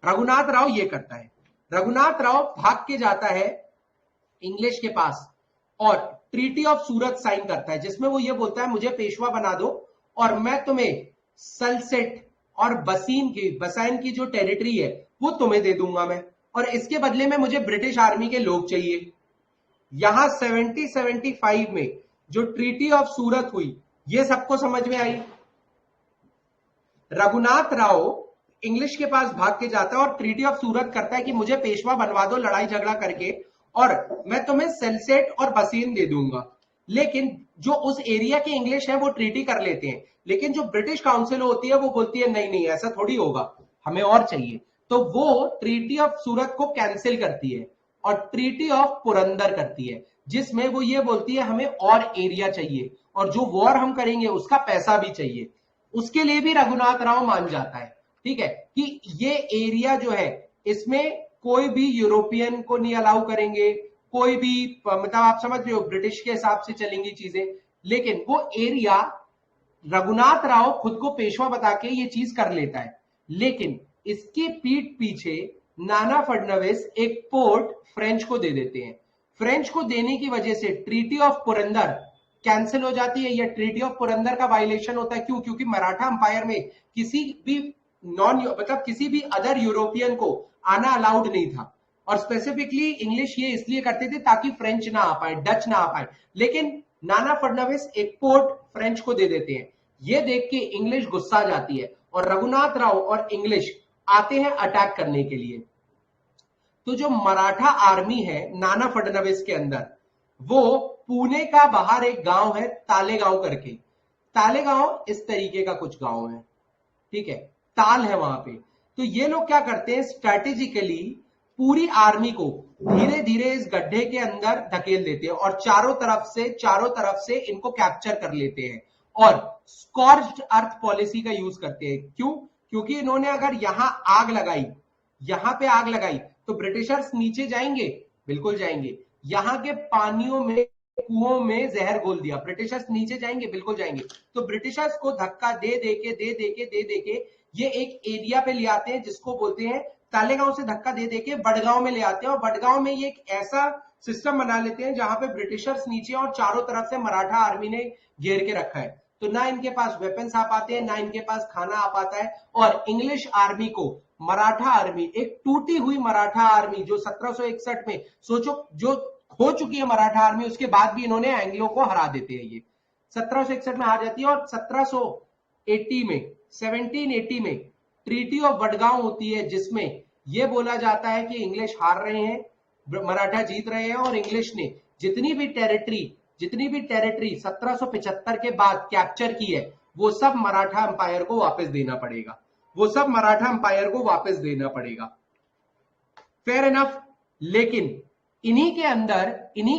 रघुनाथ राव ये करता है। रघुनाथ राव भाग के जाता है इंग्लिश के पास और ट्रीटी ऑफ सूरत साइन करता है, जिसमें वो ये बोलता है मुझे पेशवा बना दो और मैं तुम्हें सलसेट और बसाइन की जो टेरिटरी है वो तुम्हें दे दूंगा मैं, और इसके बदले में मुझे ब्रिटिश आर्मी के लोग चाहिए। यहां 1775 में जो ट्रीटी ऑफ सूरत हुई, ये सबको समझ में आई। रघुनाथ राव इंग्लिश के पास भाग के जाता है और ट्रीटी ऑफ सूरत करता है कि मुझे पेशवा बनवा दो लड़ाई झगड़ा करके, और मैं तुम्हें सेलसेट और बसीन दे दूंगा। लेकिन जो उस एरिया के इंग्लिश है वो ट्रीटी कर लेते हैं, लेकिन जो ब्रिटिश काउंसिल होती है वो बोलती है नहीं ऐसा थोड़ी होगा, हमें और चाहिए। तो वो ट्रीटी ऑफ सूरत को कैंसिल करती है और ट्रीटी ऑफ पुरंदर करती है, जिसमें वो ये बोलती है हमें और एरिया चाहिए और जो वॉर हम करेंगे उसका पैसा भी चाहिए। उसके लिए भी रघुनाथ राव मान जाता है, ठीक है, कि ये एरिया जो है इसमें कोई भी यूरोपियन को नहीं अलाउ करेंगे, कोई भी, मतलब आप समझ रहे हो, ब्रिटिश के हिसाब से चलेंगी चीजें। लेकिन वो एरिया रघुनाथ राव खुद को पेशवा बता के ये चीज कर लेता है, लेकिन इसकी पीठ पीछे नाना फडणवीस एक पोर्ट फ्रेंच को दे देते हैं। फ्रेंच को देने की वजह से ट्रीटी ऑफ पुरंदर कैंसिल हो जाती है। यह ट्रीटी ऑफ पुरंदर का वायलेशन होता है। क्यों? क्योंकि मराठा अंपायर में किसी भी किसी भी अदर यूरोपियन को आना अलाउड नहीं था, और स्पेसिफिकली इंग्लिश ये इसलिए करते थे ताकि फ्रेंच ना आ पाए, डच ना आ पाए। लेकिन नाना फडणवीस एक पोर्ट फ्रेंच को दे देते हैं। ये देख के इंग्लिश गुस्सा जाती है और रघुनाथ राव और इंग्लिश आते हैं अटैक करने के लिए। तो जो मराठा आर्मी है नाना फडणवीस के अंदर, वो पुणे का बाहर एक गांव है तालेगांव करके, तालेगांव इस तरीके का कुछ गांव है, ठीक है, ताल है वहां पे। तो ये लोग क्या करते हैं, स्ट्रेटेजिकली पूरी आर्मी को धीरे धीरे इस गड्ढे के अंदर धकेल देते हैं और चारों तरफ से इनको कैप्चर कर लेते हैं और स्कॉर्च्ड अर्थ पॉलिसी का यूज करते हैं। क्यों? क्योंकि इन्होंने अगर यहां आग लगाई, यहां पे आग लगाई, तो ब्रिटिशर्स नीचे जाएंगे, बिल्कुल जाएंगे। यहां के पानियों में, कुओं में जहर घोल दिया, ब्रिटिशर्स नीचे जाएंगे, बिल्कुल जाएंगे। तो ब्रिटिशर्स को धक्का दे दे के ये एक एरिया पे ले आते हैं जिसको बोलते हैं, तालेगांव से धक्का दे दे के बड़गांव में ले आते हैं और बड़गांव में ये एक ऐसा सिस्टम बना लेते हैं जहां पे ब्रिटिशर्स नीचे और चारों तरफ से मराठा आर्मी ने घेर के रखा है। तो ना इनके पास वेपन्स आ पाते हैं, ना इनके पास खाना आ पाता है। और इंग्लिश आर्मी को मराठा आर्मी, एक टूटी हुई मराठा आर्मी जो 1761 में, सोचो, जो हो चुकी है मराठा आर्मी, उसके बाद भी इन्होंने एंग्लो को हरा देते हैं। ये 1761 में हार जाती है और 1780 में ट्रीटी ऑफ वडगांव होती है जिसमें यह बोला जाता है कि इंग्लिश हार रहे हैं, मराठा जीत रहे हैं और इंग्लिश ने जितनी भी टेरिटरी 1775 के बाद कैप्चर की है वो सब मराठा अंपायर को वापस देना पड़ेगा, वो सब मराठा अंपायर को वापस देना पड़ेगा। Fair enough. लेकिन इन्हीं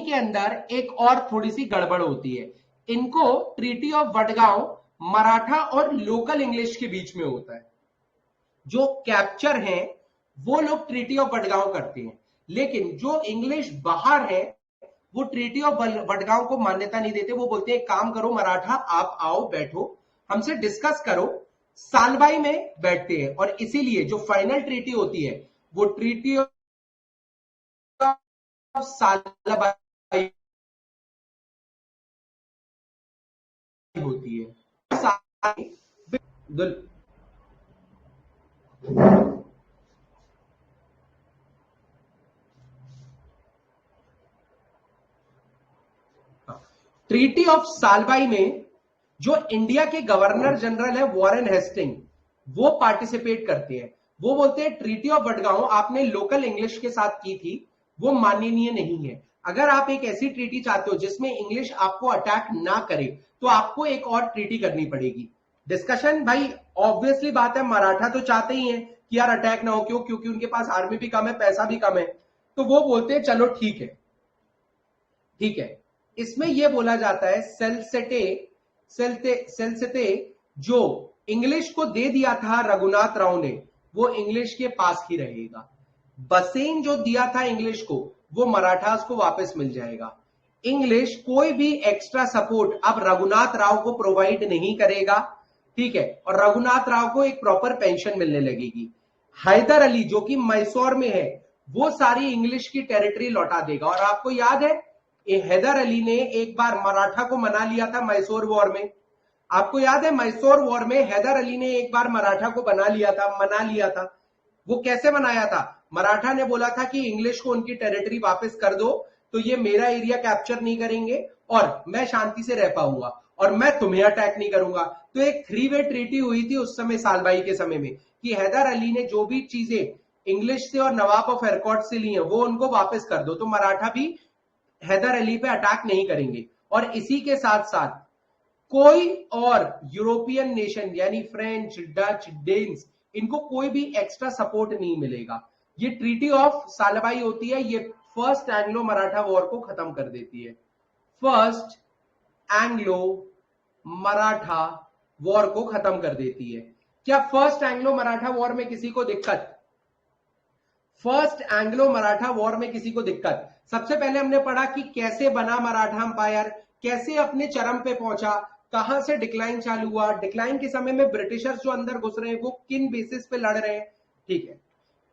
के अंदर एक और थोड़ी सी गड़बड़ होती है। इनको ट्रीटी ऑफ वडगांव मराठा और लोकल इंग्लिश के बीच में होता है। जो कैप्चर हैं वो लोग ट्रीटी ऑफ वडगांव करते हैं, लेकिन जो इंग्लिश बाहर है वो ट्रीटी ऑफ वडगांव को मान्यता नहीं देते। वो बोलते हैं काम करो मराठा, आप आओ, बैठो, हमसे डिस्कस करो, सालबाई में बैठते हैं। और इसीलिए जो फाइनल ट्रीटी होती है वो ट्रीटी ऑफ सालबाई होती है। ट्रीटी ऑफ सालबाई में जो इंडिया के गवर्नर जनरल है वॉरेन हेस्टिंग, वो पार्टिसिपेट करते हैं। वो बोलते हैं ट्रीटी ऑफ वडगांव आपने लोकल इंग्लिश के साथ की थी, वो माननीय नहीं है। अगर आप एक ऐसी ट्रीटी चाहते हो जिसमें इंग्लिश आपको अटैक ना करे तो आपको एक और ट्रीटी करनी पड़ेगी। डिस्कशन भाई ऑब्वियसली बात है, मराठा तो चाहते ही हैं कि यार अटैक ना हो, क्यों? क्योंकि उनके पास आर्मी भी कम है, पैसा भी कम है। तो वो बोलते हैं चलो ठीक है, ठीक है। इसमें यह बोला जाता है सेल्सेटे जो इंग्लिश को दे दिया था रघुनाथ राव ने, वो इंग्लिश के पास ही रहेगा। बसेन जो दिया था इंग्लिश को वो मराठास को वापस मिल जाएगा। इंग्लिश कोई भी एक्स्ट्रा सपोर्ट अब रघुनाथ राव को प्रोवाइड नहीं करेगा, ठीक है। और रघुनाथ राव को एक प्रॉपर पेंशन मिलने लगेगी। हैदर अली जो कि मैसूर में है वो सारी इंग्लिश की टेरिटरी लौटा देगा। और आपको याद है हैदर अली ने एक बार मराठा को मना लिया था मैसूर वॉर में। आपको याद है मैसूर वॉर में हैदर अली ने एक बार मराठा को मना लिया था। वो कैसे मनाया था? मराठा ने बोला था कि इंग्लिश को उनकी टेरिटरी वापस कर दो तो ये मेरा एरिया कैप्चर नहीं करेंगे और मैं शांति से रह पाऊंगा और मैं तुम्हें अटैक नहीं करूंगा। तो एक 3 वे ट्रीटी हुई थी उस समय सालबाई के समय में कि हैदर अली ने जो भी चीजें इंग्लिश से और नवाब ऑफ एरकॉट से ली है वो उनको वापस कर दो, तो मराठा भी हैदर अली पे अटैक नहीं करेंगे। और इसी के साथ साथ कोई और यूरोपियन नेशन यानी फ्रेंच, डच, डेन्स, इनको कोई भी एक्स्ट्रा सपोर्ट नहीं मिलेगा। ये ट्रीटी ऑफ सालबाई होती है, ये फर्स्ट एंग्लो मराठा वॉर को खत्म कर देती है। फर्स्ट एंग्लो मराठा वॉर को खत्म कर देती है। क्या फर्स्ट एंग्लो मराठा वॉर में किसी को दिक्कत? फर्स्ट एंग्लो मराठा वॉर में किसी को दिक्कत? सबसे पहले हमने पढ़ा कि कैसे बना मराठा अंपायर, कैसे अपने चरम पे पहुंचा, कहां से डिक्लाइन चालू हुआ, डिक्लाइन के समय में ब्रिटिशर्स जो अंदर घुस रहे हैं वो किन बेसिस पे लड़ रहे हैं, ठीक है।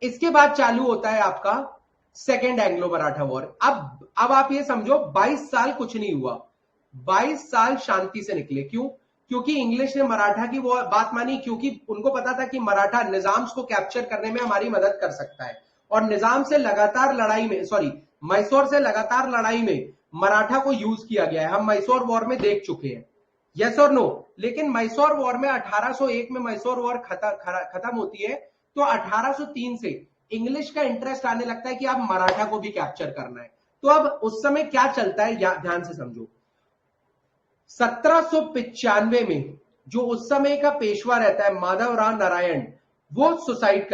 इसके बाद चालू होता है आपका सेकेंड एंग्लो मराठा वॉर। अब आप ये समझो 22 साल कुछ नहीं हुआ, 22 साल शांति से निकले। क्यों? क्योंकि इंग्लिश ने मराठा की वो बात मानी, क्योंकि उनको पता था कि मराठा निजाम को कैप्चर करने में हमारी मदद कर सकता है। और निजाम से लगातार लड़ाई में, मैसूर से लगातार लड़ाई में मराठा को यूज किया गया है। हम मैसूर वॉर में देख चुके हैं, यस और नो। लेकिन मैसूर वॉर में 1801 में मैसूर वॉर खत्म होती है तो 1803 से इंग्लिश का इंटरेस्ट आने लगता है कि अब मराठा को भी कैप्चर करना है। तो अब उस समय क्या चलता है ध्यान से समझो। 1795 में जो उस समय का पेशवा रहता है माधवराव नारायण, वो सुसाइड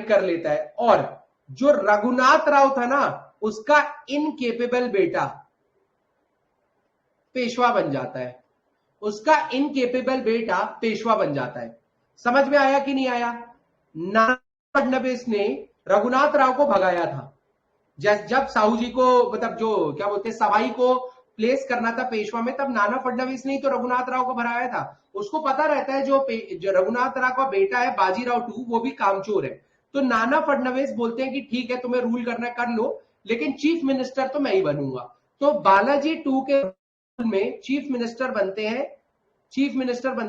कर लेता है और जो रघुनाथ राव था ना, उसका इनकेपेबल बेटा पेशवा बन जाता है। समझ में आया कि नहीं आया? नाना फडणवीस ने रघुनाथ राव को भगाया था। जब साहू जी को मतलब जो क्या बोलते हैं सवाई को प्लेस करना था पेशवा में, तब नाना फडणवीस ने तो रघुनाथ राव को भराया था। उसको पता रहता है जो रघुनाथ राव का बेटा है बाजीराव टू, वो भी कामचोर है। तो नाना फडणवीस बोलते हैं कि ठीक है, तुम्हें रूल करना कर लो, लेकिन चीफ मिनिस्टर तो मैं ही बनूंगा। तो बालाजी टू के में चीफ मिनिस्टर बनते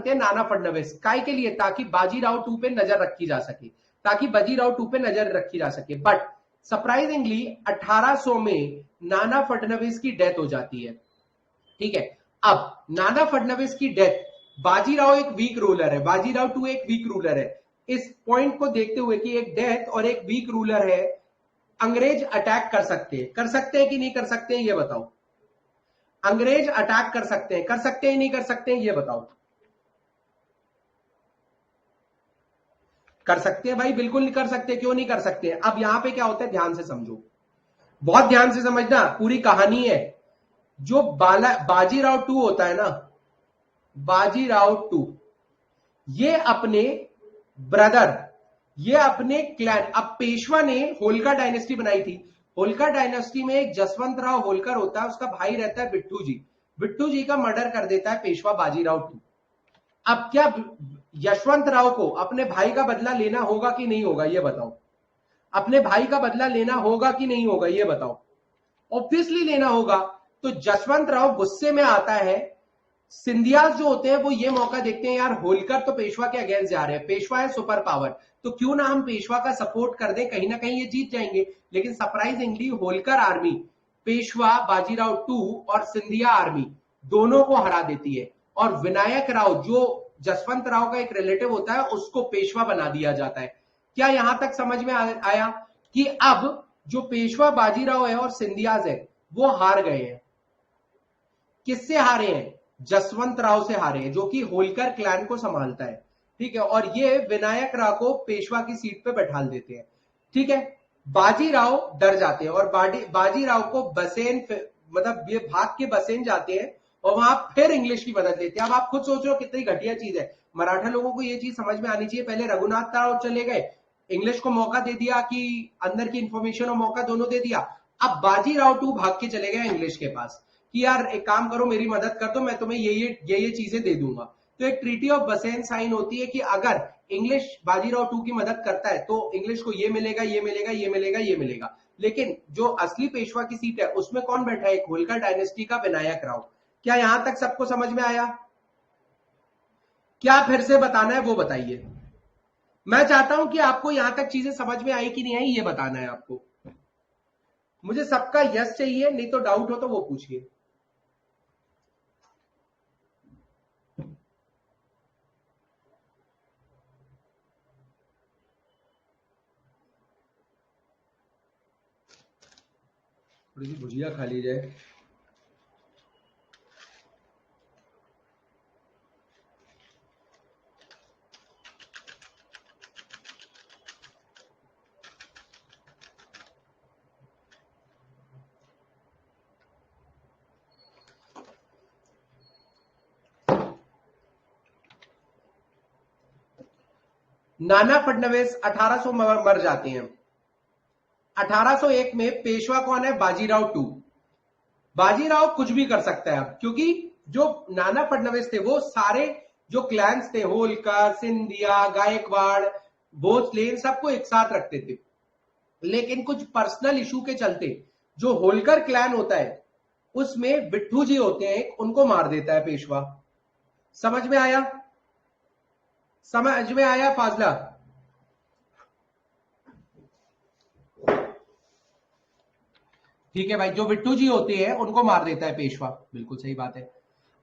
हैं नाना फडणवीस। काय के लिए? ताकि बाजीराव टू पे नजर रखी जा सके। बट सरप्राइजिंगली 1800 में नाना फडणवीस की डेथ हो जाती है। ठीक है, अब नाना फडणवीस की डेथ, बाजीराव एक वीक रूलर है, बाजीराव टू एक वीक रूलर है। इस पॉइंट को देखते हुए कि एक डेथ और एक वीक रूलर है, अंग्रेज अटैक कर सकते हैं कि नहीं कर सकते हैं, ये बताओ। अंग्रेज अटैक कर सकते हैं नहीं कर सकते हैं, ये बताओ। कर सकते हैं भाई, बिल्कुल नहीं कर सकते। क्यों नहीं कर सकते? अब यहां पे क्या होता है, ध्यान से समझो, बहुत ध्यान से समझना, पूरी कहानी है। जो बाजीराव टू होता है ना, बाजीराव टू, ये अपने ब्रदर, ये अपने क्लैन, अब पेशवा ने होलकर डायनेस्टी बनाई थी। होलकर डायनेस्टी में एक जसवंत राव होलकर होता है, उसका भाई रहता है बिट्टू जी का मर्डर कर देता है पेशवा बाजीराव टू। अब क्या यशवंत राव को अपने भाई का बदला लेना होगा कि नहीं होगा, ये बताओ। अपने भाई का बदला लेना होगा कि नहीं होगा, ये बताओ। ऑब्वियसली लेना होगा। तो जसवंत राव गुस्से में आता है। सिंधियाज जो होते हैं वो ये मौका देखते हैं, यार होलकर तो पेशवा के अगेंस्ट जा रहे हैं, पेशवा है सुपर पावर, तो क्यों ना हम पेशवा का सपोर्ट कर दें, कहीं ना कहीं ये जीत जाएंगे। लेकिन surprisingly Holkar army Peshwa Bajirao two और सिंधिया आर्मी दोनों को हरा देती है, और विनायक राव जो जसवंत राव का एक रिलेटिव होता है, उसको पेशवा बना दिया जाता है। क्या यहां तक समझ में आया कि अब जो पेशवा बाजीराव है और सिंधियाज है वो हार गए हैं? किससे हारे हैं? जसवंत राव से हारे हैं, जो कि होलकर क्लैन को संभालता है। ठीक है, और ये विनायक राव को पेशवा की सीट पे बैठाल देते हैं। ठीक है, बाजीराव डर जाते हैं और बाजीराव को बसेन, मतलब ये भाग के बसेन जाते हैं और वहां फिर इंग्लिश की मदद लेते हैं। अब आप खुद सोच रहे हो कितनी घटिया चीज है। मराठा लोगों को ये चीज समझ में आनी चाहिए। पहले रघुनाथ राव चले गए, इंग्लिश को मौका दे दिया कि अंदर की इंफॉर्मेशन और मौका दोनों दे दिया। अब बाजीराव टू भाग के चले गए इंग्लिश के पास कि यार एक काम करो, मेरी मदद कर दो, मैं तुम्हें ये चीजें दे दूंगा। तो एक ट्रीटी ऑफ बसेन साइन होती है कि अगर इंग्लिश बाजीराव टू की मदद करता है तो इंग्लिश को ये मिलेगा, ये मिलेगा, ये मिलेगा, ये मिलेगा। लेकिन जो असली पेशवा की सीट है उसमें कौन बैठा है? एक होलकर डायनेस्टी का विनायक राव। क्या यहां तक सबको समझ में आया? क्या फिर से बताना है वो बताइए। मैं चाहता हूं कि आपको यहां तक चीजें समझ में आई कि नहीं आई, ये बताना है आपको। मुझे सबका यस चाहिए, नहीं तो डाउट हो तो वो पूछिए। थोड़ी सी भुजिया खा ली जाए। नाना फडणवीस 1800 मर जाते हैं। 1801 में पेशवा कौन है? बाजीराव टू। बाजीराव कुछ भी कर सकता है अब, क्योंकि जो नाना फडणवीस थे वो सारे जो क्लैंस थे, होलकर, सिंधिया, गायकवाड़, भोसले, सबको एक साथ रखते थे। लेकिन कुछ पर्सनल इशू के चलते जो होलकर क्लैन होता है उसमें बिट्ठू जी होते हैं, उनको मार देता है पेशवा। समझ में आया? समझ में आया फाजला? ठीक है भाई, जो बिट्टू जी होते हैं उनको मार देता है पेशवा, बिल्कुल सही बात है।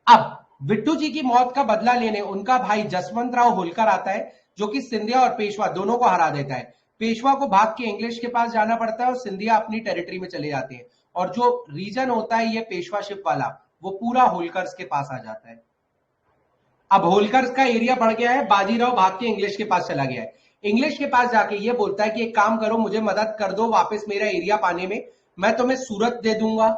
अब विट्ठू जी की मौत का बदला लेने उनका भाई जसवंतराव होलकर आता है, जो कि सिंधिया और पेशवा दोनों को हरा देता है। पेशवा को भाग के इंग्लिश के पास जाना पड़ता है और सिंधिया अपनी टेरिटरी में चले जाते हैं, और जो रीजन होता है ये पेशवाशिप वाला, वो पूरा होलकर्स के पास आ जाता है। अब होलकर्स का एरिया बढ़ गया है, बाजीराव भाग के इंग्लिश के पास चला गया है। इंग्लिश के पास जाके ये बोलता है कि एक काम करो, मुझे मदद कर दो वापस मेरा एरिया पाने में, मैं तुम्हें सूरत दे दूंगा,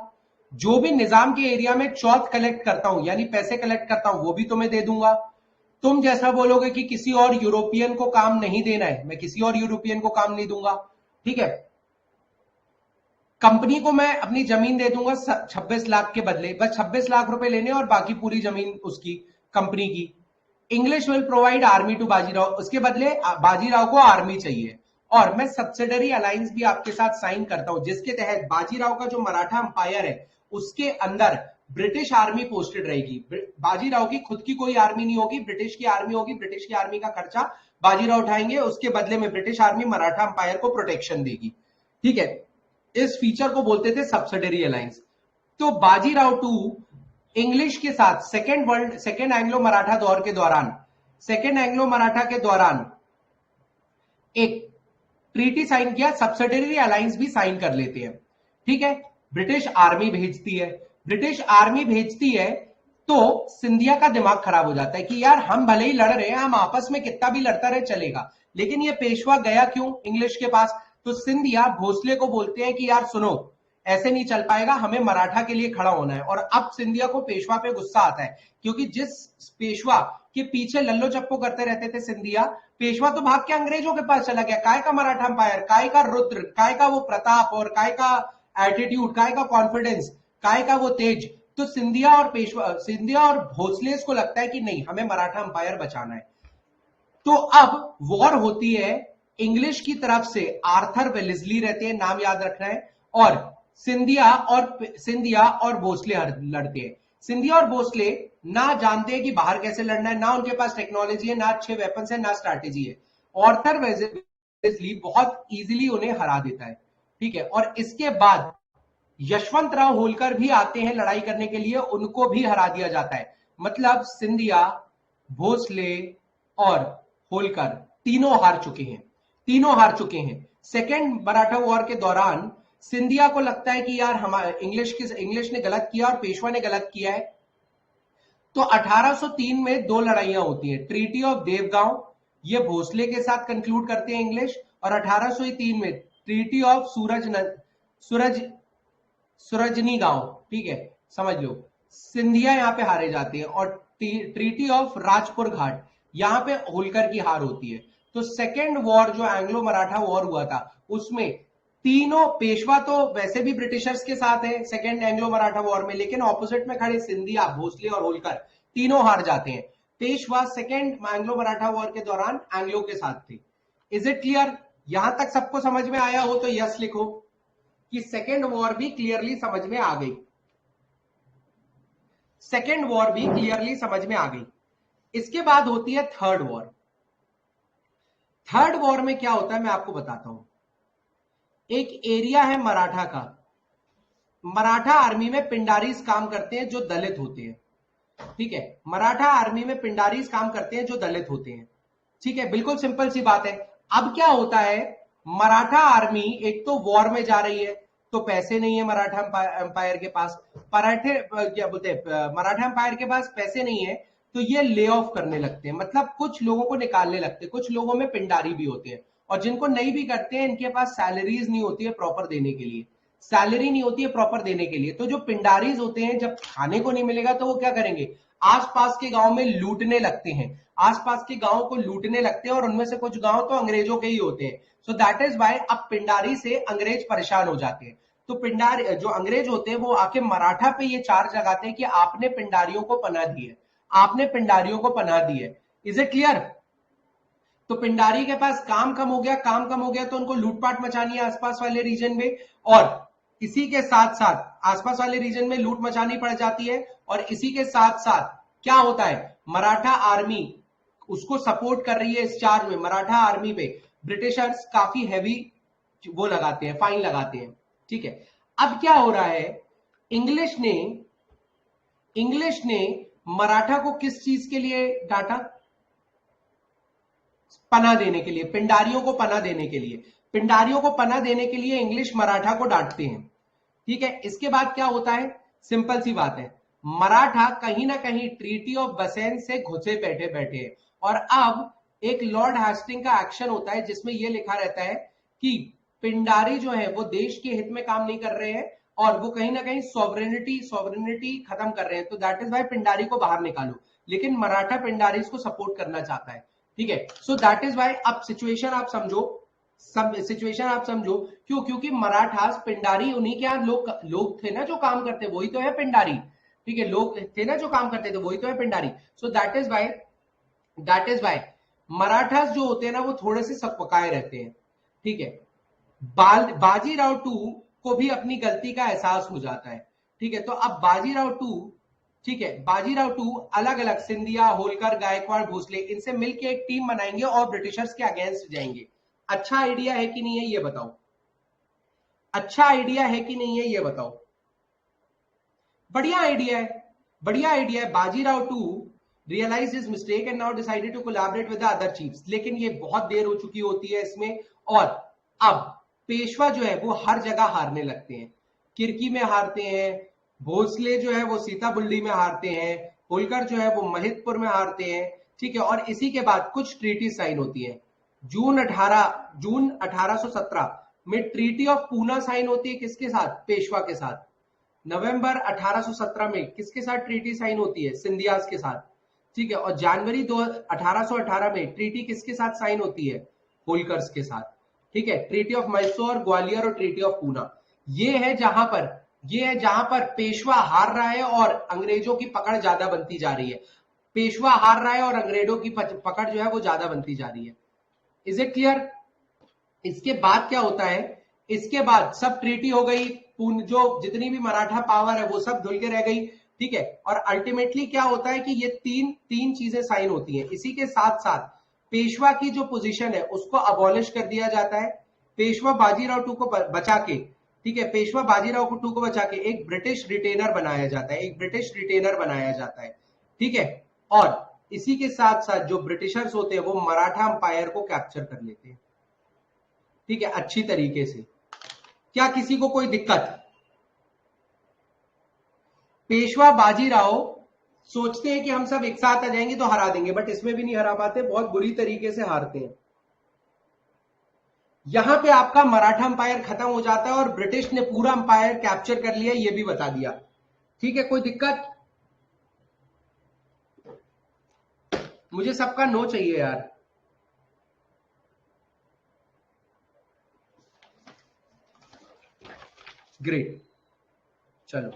जो भी निजाम के एरिया में चौथ कलेक्ट करता हूं यानी पैसे कलेक्ट करता हूं वो भी तुम्हें दे दूंगा। तुम जैसा बोलोगे कि किसी और यूरोपियन को काम नहीं देना है, मैं किसी और यूरोपियन को काम नहीं दूंगा, ठीक है। कंपनी को मैं अपनी जमीन दे दूंगा 26 लाख के बदले, बस 26 लाख रुपए लेने और बाकी पूरी जमीन उसकी, कंपनी की। English will provide army to Bajirao, उसके बदले बाजीराव को आर्मी चाहिए, और मैं सब्सिडरी अलायंस भी आपके साथ साइन करता हूं, जिसके तहत बाजीराव का जो मराठा अंपायर है उसके अंदर ब्रिटिश आर्मी पोस्टेड रहेगी। बाजीराव की खुद की कोई आर्मी नहीं होगी, ब्रिटिश की आर्मी होगी, ब्रिटिश की आर्मी का खर्चा बाजीराव उठाएंगे, उसके बदले में ब्रिटिश आर्मी मराठा अंपायर को प्रोटेक्शन देगी, ठीक है। इस फीचर को बोलते थे सब्सिडरी अलायंस। तो बाजीराव टू इंग्लिश के साथ सेकेंड एंग्लो मराठा दौर के दौरान, सेकेंड एंग्लो मराठा के दौरान एक ट्रीटी साइन किया, सब्सिडरी अलायंस भी साइन कर लेते हैं, ठीक है। ब्रिटिश आर्मी भेजती है, ब्रिटिश आर्मी भेजती है तो सिंधिया का दिमाग खराब हो जाता है कि यार हम भले ही लड़ रहे हैं, हम आपस में कितना भी लड़ता रहे चलेगा, लेकिन ये पेशवा गया क्यों इंग्लिश के पास। तो सिंधिया भोसले को बोलते हैं कि यार सुनो, ऐसे नहीं चल पाएगा, हमें मराठा के लिए खड़ा होना है। और अब सिंधिया को पेशवा पे गुस्सा आता है, क्योंकि जिस पेशवा के पीछे लल्लो चप्पो करते रहते थे सिंधिया, पेशवा तो भाग के अंग्रेजों के पास चला गया। काय का मराठा अंपायर, काय का रुद्र, काय का वो प्रताप, और काय का एटीट्यूड, काय का कॉन्फिडेंस, काय का वो तेज। तो सिंधिया और भोसले को लगता है कि नहीं, हमें मराठा अंपायर बचाना है। तो अब वॉर होती है, इंग्लिश की तरफ से आर्थर वेलेस्ली रहते हैं, नाम याद रखना है, और सिंधिया और भोसले लड़ते हैं। सिंधिया और भोसले ना जानते हैं कि बाहर कैसे लड़ना है, ना उनके पास टेक्नोलॉजी है, ना अच्छे वेपन्स है, ना स्ट्रैटेजी है। आर्थर वेलेस्ली बहुत इजीली उन्हें हरा देता है, ठीक है। और इसके बाद यशवंतराव होलकर भी आते हैं लड़ाई करने के लिए, उनको भी हरा दिया जाता है। मतलब सिंधिया, भोसले और होलकर तीनों हार चुके हैं, तीनों हार चुके हैं। सेकेंड मराठा वॉर के दौरान सिंधिया को लगता है कि यार हमारे इंग्लिश ने गलत किया और पेशवा ने गलत किया है। तो 1803 में दो लड़ाइयां होती हैं, ट्रीटी ऑफ देवगांव, ये भोसले के साथ कंक्लूड करते हैं इंग्लिश, और 1803 में ट्रीटी ऑफ सूरजनी गांव, ठीक है, समझ लो। सिंधिया यहां पे हारे जाते हैं, और ट्रीटी ऑफ राजपुर घाट, यहां पे होलकर की हार होती है। तो सेकेंड वॉर जो एंग्लो मराठा वॉर हुआ था, उसमें तीनों, पेशवा तो वैसे भी ब्रिटिशर्स के साथ है सेकेंड एंग्लो मराठा वॉर में, लेकिन ऑपोजिट में खड़े सिंधिया, भोसले और होलकर तीनों हार जाते हैं। Peshwa second Anglo Maratha war के दौरान एंग्लो के साथ थे। Is it clear? यहां तक सबको समझ में आया हो तो यस लिखो कि सेकेंड वॉर भी क्लियरली समझ में आ गई, सेकेंड वॉर भी क्लियरली समझ में आ गई। इसके बाद होती है थर्ड वॉर। थर्ड वॉर में क्या होता है मैं आपको बताता हूं। एक एरिया है मराठा का, मराठा आर्मी में पिंडारीज काम करते हैं जो दलित होते हैं, ठीक है। मराठा आर्मी में पिंडारीज काम करते हैं जो दलित होते हैं, ठीक है, बिल्कुल सिंपल सी बात है। अब क्या होता है, मराठा आर्मी एक तो वॉर में जा रही है, तो पैसे नहीं है मराठा अंपायर के पास, क्या बोलते हैं, मराठा अंपायर के पास पैसे नहीं है, तो ये ले ऑफ करने लगते हैं, मतलब कुछ लोगों को निकालने लगते हैं। कुछ लोगों में पिंडारी भी होते हैं, और जिनको नहीं भी करते हैं इनके पास सैलरीज नहीं होती है प्रॉपर देने के लिए, सैलरी नहीं होती है प्रॉपर देने के लिए। तो जो पिंडारीज होते हैं, जब खाने को नहीं मिलेगा तो वो क्या करेंगे, आसपास के गांव में लूटने लगते हैं, आसपास के गांव को लूटने लगते हैं, और उनमें से कुछ गांव तो अंग्रेजों के ही होते हैं। सो दैट इज वाई अब पिंडारी से अंग्रेज परेशान हो जाते हैं। तो पिंडारी जो अंग्रेज होते हैं वो आके मराठा पे ये चार्ज लगाते हैं कि आपने पिंडारियों को पनाह दी है, आपने पिंडारियों को पनाह दी है। Is it clear? तो पिंडारी के पास काम कम हो गया, काम कम हो गया तो उनको लूटपाट मचानी है आसपास वाले रीजन में, और इसी के साथ साथ आसपास वाले रीजन में लूट मचानी पड़ जाती है। और इसी के साथ साथ क्या होता है, मराठा आर्मी उसको सपोर्ट कर रही है, इस चार्ज में मराठा आर्मी पे ब्रिटिशर्स काफी हैवी वो लगाते हैं, फाइन लगाते हैं, ठीक है। अब क्या हो रहा है, इंग्लिश ने मराठा को किस चीज के लिए डांटा? पनाह देने के लिए, पिंडारियों को पनाह देने के लिए। पिंडारियों को पनाह देने के लिए इंग्लिश मराठा को डांटते हैं। ठीक है, इसके बाद क्या होता है? सिंपल सी बात है, मराठा कहीं ना कहीं ट्रीटी ऑफ बसेन से घुसे बैठे बैठे हैं। और अब एक लॉर्ड हेस्टिंग का एक्शन होता है जिसमें यह लिखा रहता है कि पिंडारी जो है वो देश के हित में काम नहीं कर रहे हैं और वो कहीं ना कहीं सॉवरेनिटी खत्म कर रहे हैं, तो दैट इज वाई पिंडारी को बाहर निकालो। लेकिन मराठा पिंडारी को सपोर्ट करना चाहता है। ठीक है, सो दैट इज वाई अब सिचुएशन आप समझो, सब सिचुएशन आप समझो, क्यों? क्योंकि मराठास पिंडारी उन्हीं के यहाँ लोग थे ना जो काम करते, वही तो है पिंडारी। ठीक है, लोग थे ना जो काम करते थे, वही तो है Pindari. So that is why Marathas जो होते हैं ना वो थोड़े से सकपकाए रहते हैं। ठीक है, बाजीराव टू को भी अपनी गलती का एहसास हो जाता है। ठीक है, तो अब बाजीराव टू, ठीक है, बाजीराव टू अलग अलग सिंधिया, होलकर, गायकवाड़, भोसले इनसे मिलकर एक टीम बनाएंगे और ब्रिटिशर्स के अगेंस्ट जाएंगे। अच्छा आइडिया है कि नहीं है ये बताओ? अच्छा आइडिया है कि नहीं है ये बताओ? बढ़िया आइडिया है, बढ़िया आइडिया है। Bajirao two realise his mistake and now decided to collaborate with the other chiefs. लेकिन ये बहुत देर हो चुकी होती है इसमें, और अब पेशवा जो है वो हर जगह हारने लगते हैं। किरकी में हारते हैं, भोसले जो है वो सीताबुल्डी में हारते हैं, होलकर जो है वो महितपुर में हारते हैं। ठीक है, और इसी के बाद कुछ ट्रीटी साइन होती है। जून 1817 में ट्रीटी ऑफ पूना साइन होती है, किसके साथ? पेशवा के साथ। नवंबर 1817 में किसके साथ ट्रीटी साइन होती है? सिंधियास के साथ। ठीक है, और जनवरी 1818 में ट्रीटी किसके साथ साइन होती है? होलकर्स के साथ। ठीक है, ट्रीटी ऑफ मैसूर, ग्वालियर और ट्रीटी ऑफ पूना। ये है जहां पर पेशवा हार रहा है और अंग्रेजों की पकड़ ज्यादा बनती जा रही है। पेशवा हार रहा है और अंग्रेजों की पकड़ जो है वो ज्यादा बनती जा रही है। Is it clear? इसके बाद क्या होता है? इसके बाद सब ट्रीटी हो गई, जो जितनी भी मराठा पावर है वो सब धुल के रह गई। ठीक है, और अल्टीमेटली क्या होता है कि ये तीन तीन चीजें साइन होती हैं। इसी के साथ साथ पेशवा की जो पोजीशन है उसको अबॉलिश कर दिया जाता है। पेशवा बाजीराव टू को बचा के, ठीक है, पेशवा बाजीराव टू को बचा के एक ब्रिटिश रिटेनर बनाया जाता है, एक ब्रिटिश रिटेनर बनाया जाता है। ठीक है, और इसी के साथ साथ जो ब्रिटिशर्स होते हैं वो मराठा अंपायर को कैप्चर कर लेते हैं। ठीक है, अच्छी तरीके से। क्या किसी को कोई दिक्कत? पेशवा बाजीराव सोचते हैं कि हम सब एक साथ आ जाएंगे तो हरा देंगे, बट इसमें भी नहीं हरा पाते, बहुत बुरी तरीके से हारते हैं। यहां पे आपका मराठा अंपायर खत्म हो जाता है और ब्रिटिश ने पूरा अंपायर कैप्चर कर लिया, ये भी बता दिया। ठीक है, कोई दिक्कत? मुझे सबका नो चाहिए यार। ग्रेट, चलो।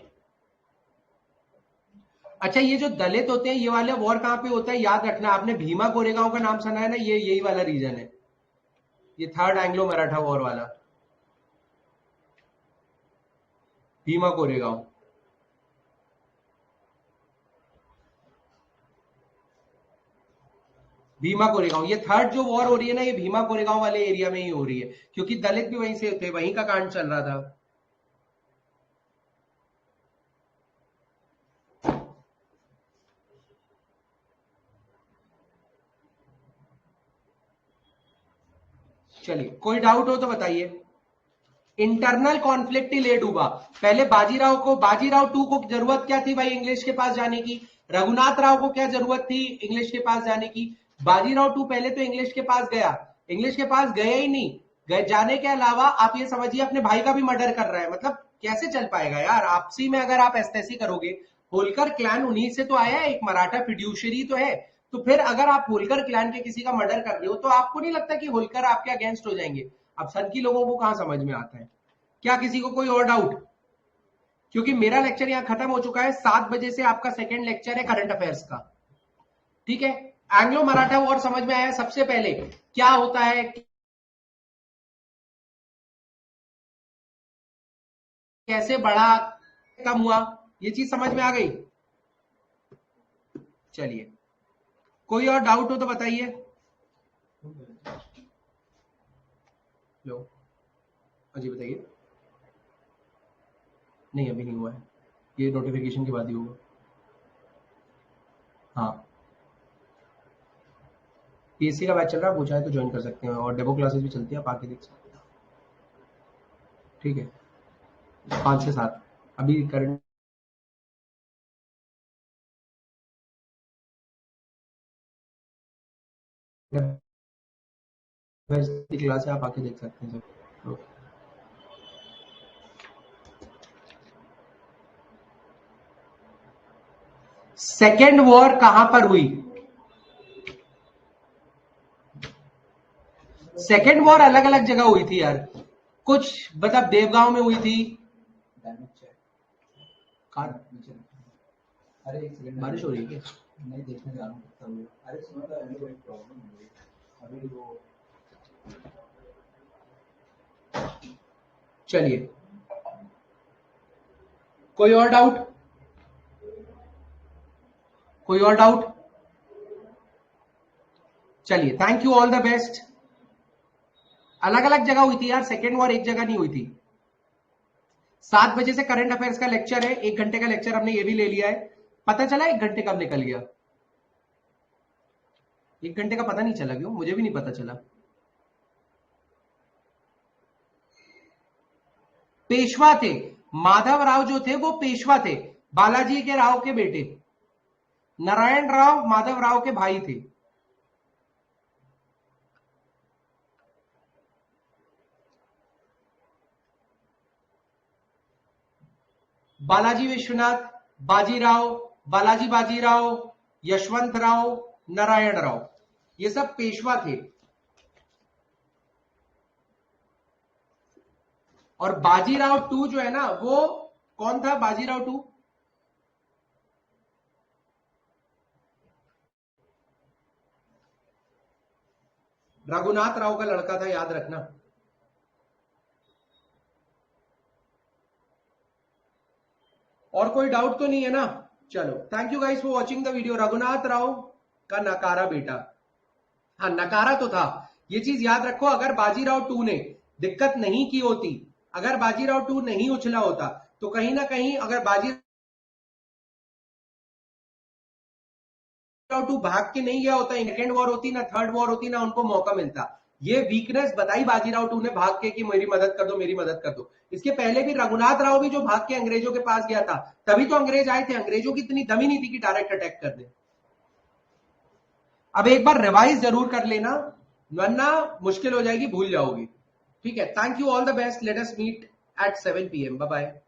अच्छा, ये जो दलित होते हैं ये वाले वॉर कहां पे होता है याद रखना। आपने भीमा कोरेगांव का नाम सुना है ना? ये यही वाला रीजन है, ये थर्ड एंग्लो मराठा वॉर वाला, भीमा कोरेगांव। भीमा कोरेगांव, ये थर्ड जो वॉर हो रही है ना, ये भीमा कोरेगांव वाले एरिया में ही हो रही है, क्योंकि दलित भी वहीं से थे, वहीं का कांड चल रहा था। चलिए, कोई डाउट हो तो बताइए। इंटरनल कॉन्फ्लिक्ट ही ले डूबा। पहले बाजीराव टू को जरूरत क्या थी भाई इंग्लिश के पास जाने की? रघुनाथ राव को क्या जरूरत थी इंग्लिश के पास जाने की? बाजीराव टू पहले तो इंग्लिश के पास गया, इंग्लिश के पास गया ही नहीं। गए जाने के अलावा आप ये समझिए अपने भाई का भी मर्डर कर रहा है। मतलब कैसे चल पाएगा यार? आपसी में अगर आप ऐसे करोगे, होलकर क्लैन उन्हीं से तो आया है, एक मराठा फिड्यूशरी तो है। तो फिर अगर आप होलकर क्लैन के किसी का मर्डर कर रहे हो तो आपको नहीं लगता कि होलकर आपके अगेंस्ट हो जाएंगे? अब सन की लोगों को कहां समझ में आता है? क्या किसी को कोई और डाउट? क्योंकि मेरा लेक्चर यहां खत्म हो चुका है, 7 बजे से आपका सेकंड लेक्चर है करंट अफेयर्स का। ठीक है, एंग्लो मराठा वॉर समझ में आया? सबसे पहले क्या होता है, कैसे बढ़ा, कम हुआ, ये चीज समझ में आ गई? चलिए, कोई और डाउट हो तो बताइए। लो, अजी बताइए। नहीं, अभी नहीं हुआ है, ये नोटिफिकेशन के बाद ही होगा। हाँ, पीएससी का बैच चल रहा है, पूछा है तो ज्वाइन कर सकते हैं, और डेमो क्लासेस भी चलती है, आप आके देख सकते हैं। ठीक है, 5 से 7 अभी करंट क्लास है, आप आके देख सकते हैं सब। सेकेंड वॉर कहां पर हुई? सेकेंड वॉर अलग अलग जगह हुई थी यार, कुछ मतलब देवगांव में हुई थी। अरे एक सेकंड, बारिश हो रही है क्या? नहीं, देखने जा रहा हूँ। अरे सुनो तो, अभी कोई प्रॉब्लम हो रही है अभी वो। चलिए, कोई और डाउट? कोई और डाउट? चलिए, thank you, all the best. अलग अलग जगह हुई थी यार, सेकेंड वॉर एक जगह नहीं हुई थी। 7 बजे से करंट अफेयर्स का लेक्चर है, 1 घंटे का लेक्चर हमने ये भी ले लिया है। पता चला 1 घंटे कब निकल गया? 1 घंटे का पता नहीं चला, क्यों? मुझे भी नहीं पता चला। पेशवा थे, माधव राव जो थे वो पेशवा थे, बालाजी के राव के बेटे। नारायण राव माधव राव के भाई थे। बालाजी विश्वनाथ, बाजीराव, बालाजी बाजीराव, यशवंत राव, नारायण राव, ये सब पेशवा थे। और बाजीराव टू जो है ना, वो कौन था बाजीराव टू? रघुनाथ राव का लड़का था, याद रखना। और कोई डाउट तो नहीं है ना? चलो, thank you guys for watching the video. Raghunath Rao का नकारा बेटा, हाँ नकारा तो था। ये चीज याद रखो, अगर बाजीराव टू ने दिक्कत नहीं की होती, अगर बाजीराव टू नहीं उछला होता, तो कहीं ना कहीं अगर बाजीराव टू भाग के नहीं गया होता, सेकेंड वॉर होती ना, थर्ड वॉर होती ना, उनको मौका मिलता। ये वीकनेस बताई बाजीराव टू ने भाग के कि मेरी मदद कर दो, मेरी मदद कर दो। इसके पहले भी रघुनाथ राव भी जो भाग के अंग्रेजों के पास गया था, तभी तो अंग्रेज आए थे। अंग्रेजों की इतनी दम ही नहीं थी कि डायरेक्ट अटैक कर दे। अब एक बार रिवाइज जरूर कर लेना, वरना मुश्किल हो जाएगी, भूल जाओगी। ठीक है, thank you, all the best, let us meet at 7 PM, bye bye.